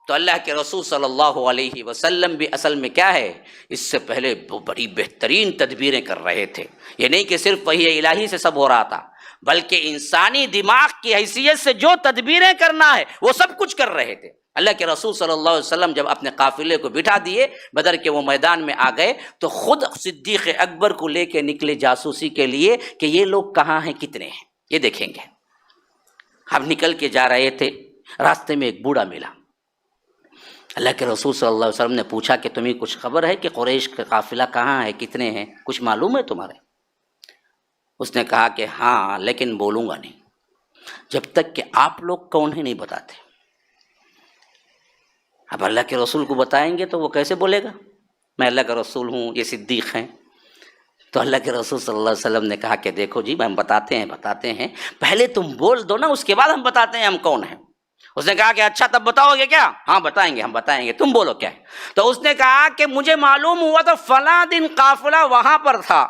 تو اللہ کے رسول صلی اللہ علیہ وسلم بھی اصل میں کیا ہے، اس سے پہلے بڑی بہترین تدبیریں کر رہے تھے۔ یہ نہیں کہ صرف وحی الہی سے سب ہو رہا تھا، بلکہ انسانی دماغ کی حیثیت سے جو تدبیریں کرنا ہے وہ سب کچھ کر رہے تھے۔ اللہ کے رسول صلی اللہ علیہ وسلم جب اپنے قافلے کو بٹھا دیے، بدر کے وہ میدان میں آ گئے، تو خود صدیق اکبر کو لے کے نکلے جاسوسی کے لیے کہ یہ لوگ کہاں ہیں، کتنے ہیں، یہ دیکھیں گے۔ ہم نکل کے جا رہے تھے، راستے میں ایک بوڑھا ملا۔ اللہ کے رسول صلی اللہ علیہ وسلم نے پوچھا کہ تمہیں کچھ خبر ہے کہ قریش کا قافلہ کہاں ہے، کتنے ہیں، کچھ معلوم ہے تمہارے؟ اس نے کہا کہ ہاں، لیکن بولوں گا نہیں جب تک کہ آپ لوگ کون ہیں نہیں بتاتے۔ اب اللہ کے رسول کو بتائیں گے تو وہ کیسے بولے گا میں اللہ کا رسول ہوں، یہ صدیق ہیں؟ تو اللہ کے رسول صلی اللہ علیہ وسلم نے کہا کہ دیکھو جی ہم بتاتے ہیں، پہلے تم بول دو نا، اس کے بعد ہم بتاتے ہیں ہم کون ہیں۔ اس نے کہا کہ اچھا تب بتاؤ گے کیا؟ ہاں بتائیں گے، ہم بتائیں گے، تم بولو کیا ہے۔ تو اس نے کہا کہ مجھے معلوم ہوا تو فلاں دن قافلہ وہاں پر تھا،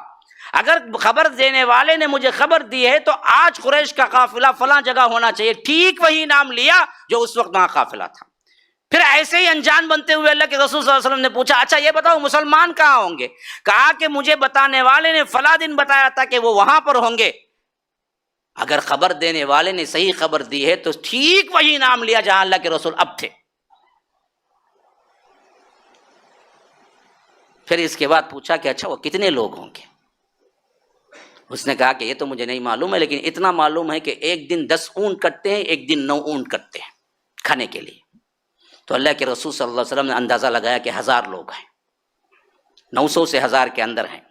اگر خبر دینے والے نے مجھے خبر دی ہے تو آج قریش کا قافلہ فلاں جگہ ہونا چاہیے۔ ٹھیک وہی نام لیا جو اس وقت وہاں قافلہ تھا۔ پھر ایسے ہی انجان بنتے ہوئے اللہ کے رسول صلی اللہ علیہ وسلم نے پوچھا اچھا یہ بتاؤ مسلمان کہاں ہوں گے؟ کہا کہ مجھے بتانے والے نے فلاں دن بتایا تھا کہ وہ وہاں پر ہوں گے۔ اگر خبر دینے والے نے صحیح خبر دی ہے تو ٹھیک وہی نام لیا جہاں اللہ کے رسول اب تھے۔ پھر اس کے بعد پوچھا کہ اچھا وہ کتنے لوگ ہوں گے؟ اس نے کہا کہ یہ تو مجھے نہیں معلوم ہے، لیکن اتنا معلوم ہے کہ ایک دن 10 اونٹ کٹتے ہیں، ایک دن 9 اونٹ کٹتے ہیں کھانے کے لیے۔ تو اللہ کے رسول صلی اللہ علیہ وسلم نے اندازہ لگایا کہ 1000 لوگ ہیں، 900 سے 1000 کے اندر ہیں۔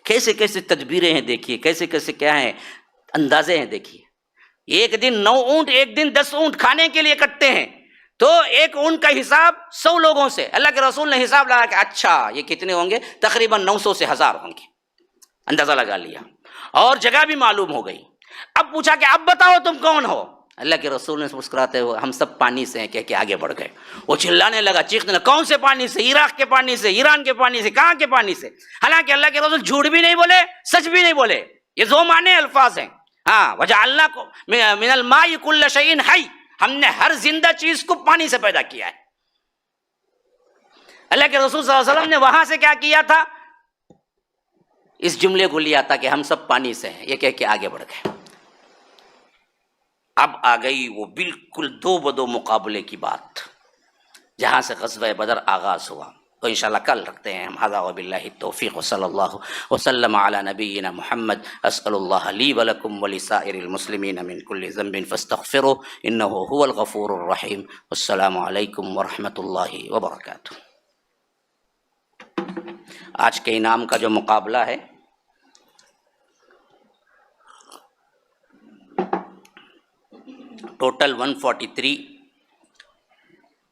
کیسے کیسے تدبیریں ہیں دیکھیے، کیسے کیسے کیا ہیں اندازے ہیں دیکھیے۔ ایک دن 9 اونٹ، ایک دن 10 اونٹ کھانے کے لیے کٹتے ہیں، تو ایک اونٹ کا حساب 100 لوگوں سے۔ اللہ کے رسول نے حساب لگایا کہ اچھا یہ کتنے ہوں گے؟ تقریباً 900 سے 1000 ہوں گے، اندازہ لگا لیا، اور جگہ بھی معلوم ہو گئی۔ اب پوچھا کہ اب بتاؤ تم کون ہو؟ اللہ کے رسول نے مسکراتے ہوئے ہم سب پانی سے ہیں کہہ کے آگے بڑھ گئے۔ وہ چلانے لگا، چیخنے لگا، کون سے پانی سے؟ عراق کے پانی سے، ایران کے پانی سے، کہاں کے پانی سے؟ حالانکہ اللہ کے رسول جھوٹ بھی نہیں بولے، سچ بھی نہیں بولے، یہ دو معنی الفاظ ہیں۔ ہاں وَجَعَلْنَاكُم مِّنَ الْمَاءِ كُلَّ شَيْءٍ حَيٍّ، ہم نے ہر زندہ چیز کو پانی سے پیدا کیا ہے۔ اللہ کے رسول صلی اللہ علیہ وسلم نے وہاں سے کیا کیا تھا؟ اس جملے کو لیا تھا کہ ہم سب پانی سے ہیں، یہ کہہ کے آگے بڑھ گئے۔ اب آ گئی وہ بالکل 2 بدو مقابلے کی بات، جہاں سے غزوہ بدر آغاز ہوا۔ تو انشاءاللہ کل رکھتے ہیں ہم۔ ھذا وباللہ التوفیق وصلی اللہ وسلم علی نبینا محمد۔ اسأل اللہ لی ولکم ولسائر المسلمین من کل ذنب فاستغفروه انہ هو الغفور الرحیم۔ والسلام علیکم ورحمۃ اللہ وبرکاتہ۔ آج کے انعام کا جو مقابلہ ہے، ٹوٹل 143،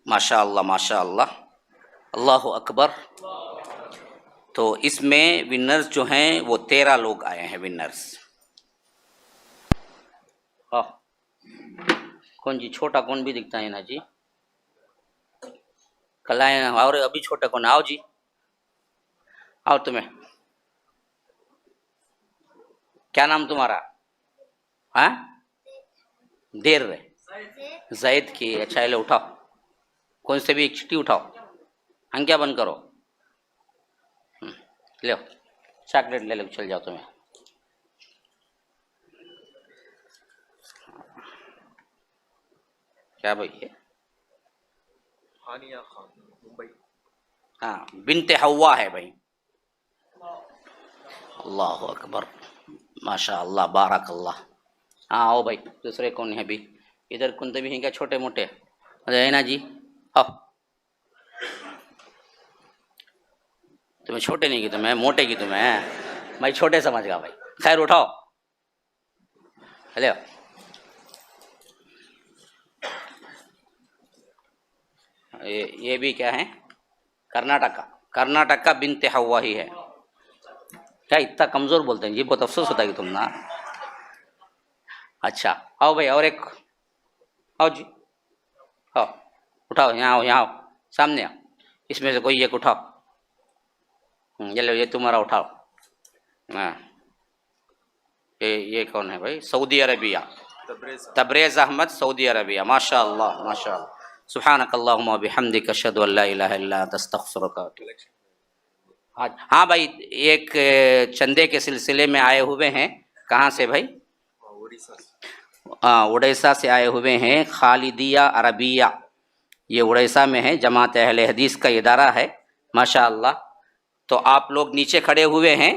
ماشاء اللہ ماشاء اللہ، اللہ اکبر۔ تو اس میں ونرز جو ہیں وہ 13 لوگ آئے ہیں ونرز۔ کون جی چھوٹا کون بھی دکھتا ہے نا جی؟ کل آئے ہیں، اور ابھی چھوٹا کون؟ آؤ جی آؤ، تمہیں کیا نام تمہارا؟ ہاں دیر رہے زید کی، اچھا لے اٹھاؤ، کون سے بھی ایک چٹی اٹھاؤ، انکیا بند کرو، لو چاکلیٹ لے لو، چل جاؤ تمہیں۔ کیا بھائی ہے؟ ہانیہ خان، ممبئی۔ ہاں بنت حوا ہے بھائی۔ اللہ اکبر، ماشاء اللہ، بارک اللہ۔ ہاں آؤ بھائی، دوسرے کون ہے بھی ادھر؟ کنتے بھی ہیں کیا چھوٹے موٹے؟ ہے نا جی، آؤ۔ تمہیں چھوٹے نہیں کی تمہیں، موٹے کی تمہیں، میں چھوٹے سمجھ گا بھائی۔ خیر اٹھاؤ، لے آؤ۔ یہ بھی کیا ہے؟ کرناٹک کا بنت حوا ہی ہے کیا؟ اتنا کمزور بولتے ہیں جی، بہت افسوس ہوتا ہے کہ تم نا۔ اچھا آؤ بھائی، اور ایک آؤ جی، آؤ اٹھاؤ، یہاں آؤ، یہاں آؤ، سامنے آؤ، اس میں سے کوئی ایک اٹھاؤ۔ یہ لو، یہ تمہارا اٹھاؤ۔ ہاں یہ کون ہے بھائی؟ سعودی عربیہ، تبریز احمد، سعودی عربیہ، ماشاء اللہ ماشاء اللہ۔ سبحانک اللہم وبحمدک، اشہد ان لا الہ الا انت، استغفرک۔ ہاں بھائی، ایک چندے کے سلسلے میں آئے ہوئے ہیں۔ کہاں سے بھائی؟ اڑیسہ سے آئے ہوئے ہیں، خالدیہ عربیہ، یہ اڑیسہ میں ہے، جماعت اہل حدیث کا ادارہ ہے، ماشاء اللہ۔ تو آپ لوگ نیچے کھڑے ہوئے ہیں،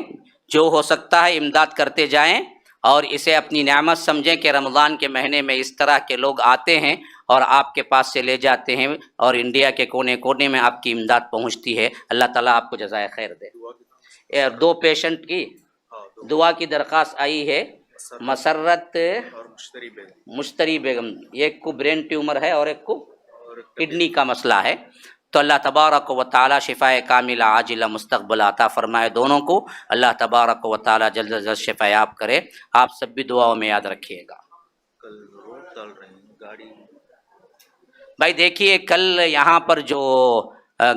جو ہو سکتا ہے امداد کرتے جائیں، اور اسے اپنی نعمت سمجھیں کہ رمضان کے مہینے میں اس طرح کے لوگ آتے ہیں اور آپ کے پاس سے لے جاتے ہیں، اور انڈیا کے کونے کونے میں آپ کی امداد پہنچتی ہے۔ اللہ تعالیٰ آپ کو جزائے خیر دے۔ 2 پیشنٹ کی دعا کی درخواست آئی ہے، مسرت مشتری بیگم، ایک کو برین ٹیومر ہے اور ایک کو کڈنی کا مسئلہ ہے۔ تو اللہ تبارک و تعالیٰ شفاء کاملہ عاجلہ مستقبل عطا فرمائے دونوں کو، اللہ تبارک و تعالیٰ جلد از جلد شفا یاب کرے۔ آپ سب بھی دعاؤں میں یاد رکھیے گا۔ کل روڈ ڈال رہے ہیں گاڑی۔ بھائی دیکھیے، کل یہاں پر جو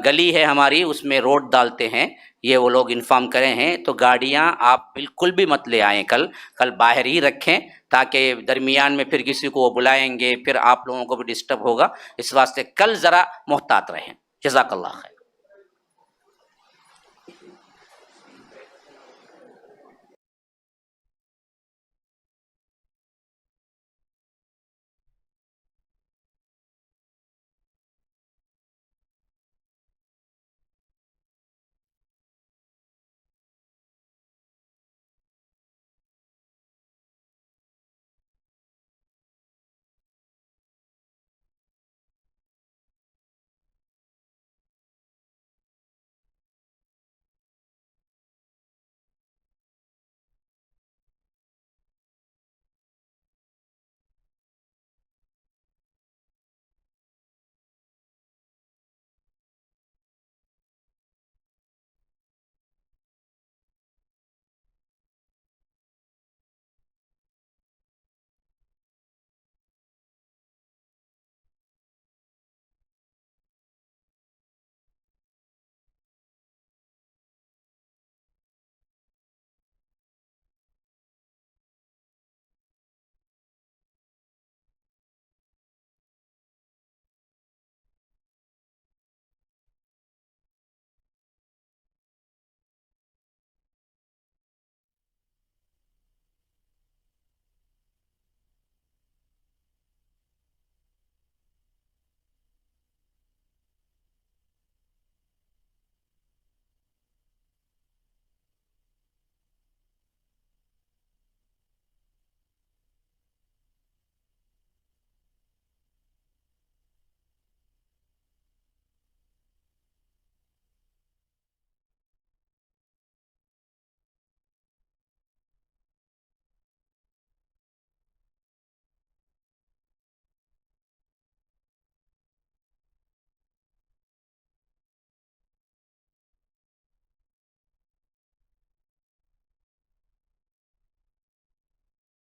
گلی ہے ہماری، اس میں روڈ ڈالتے ہیں، یہ وہ لوگ انفارم کرے ہیں، تو گاڑیاں آپ بالکل بھی مت لے آئیں، کل باہر ہی رکھیں، تاکہ درمیان میں پھر کسی کو وہ بلائیں گے، پھر آپ لوگوں کو بھی ڈسٹرب ہوگا، اس واسطے کل ذرا محتاط رہیں۔ جزاک اللہ خیر۔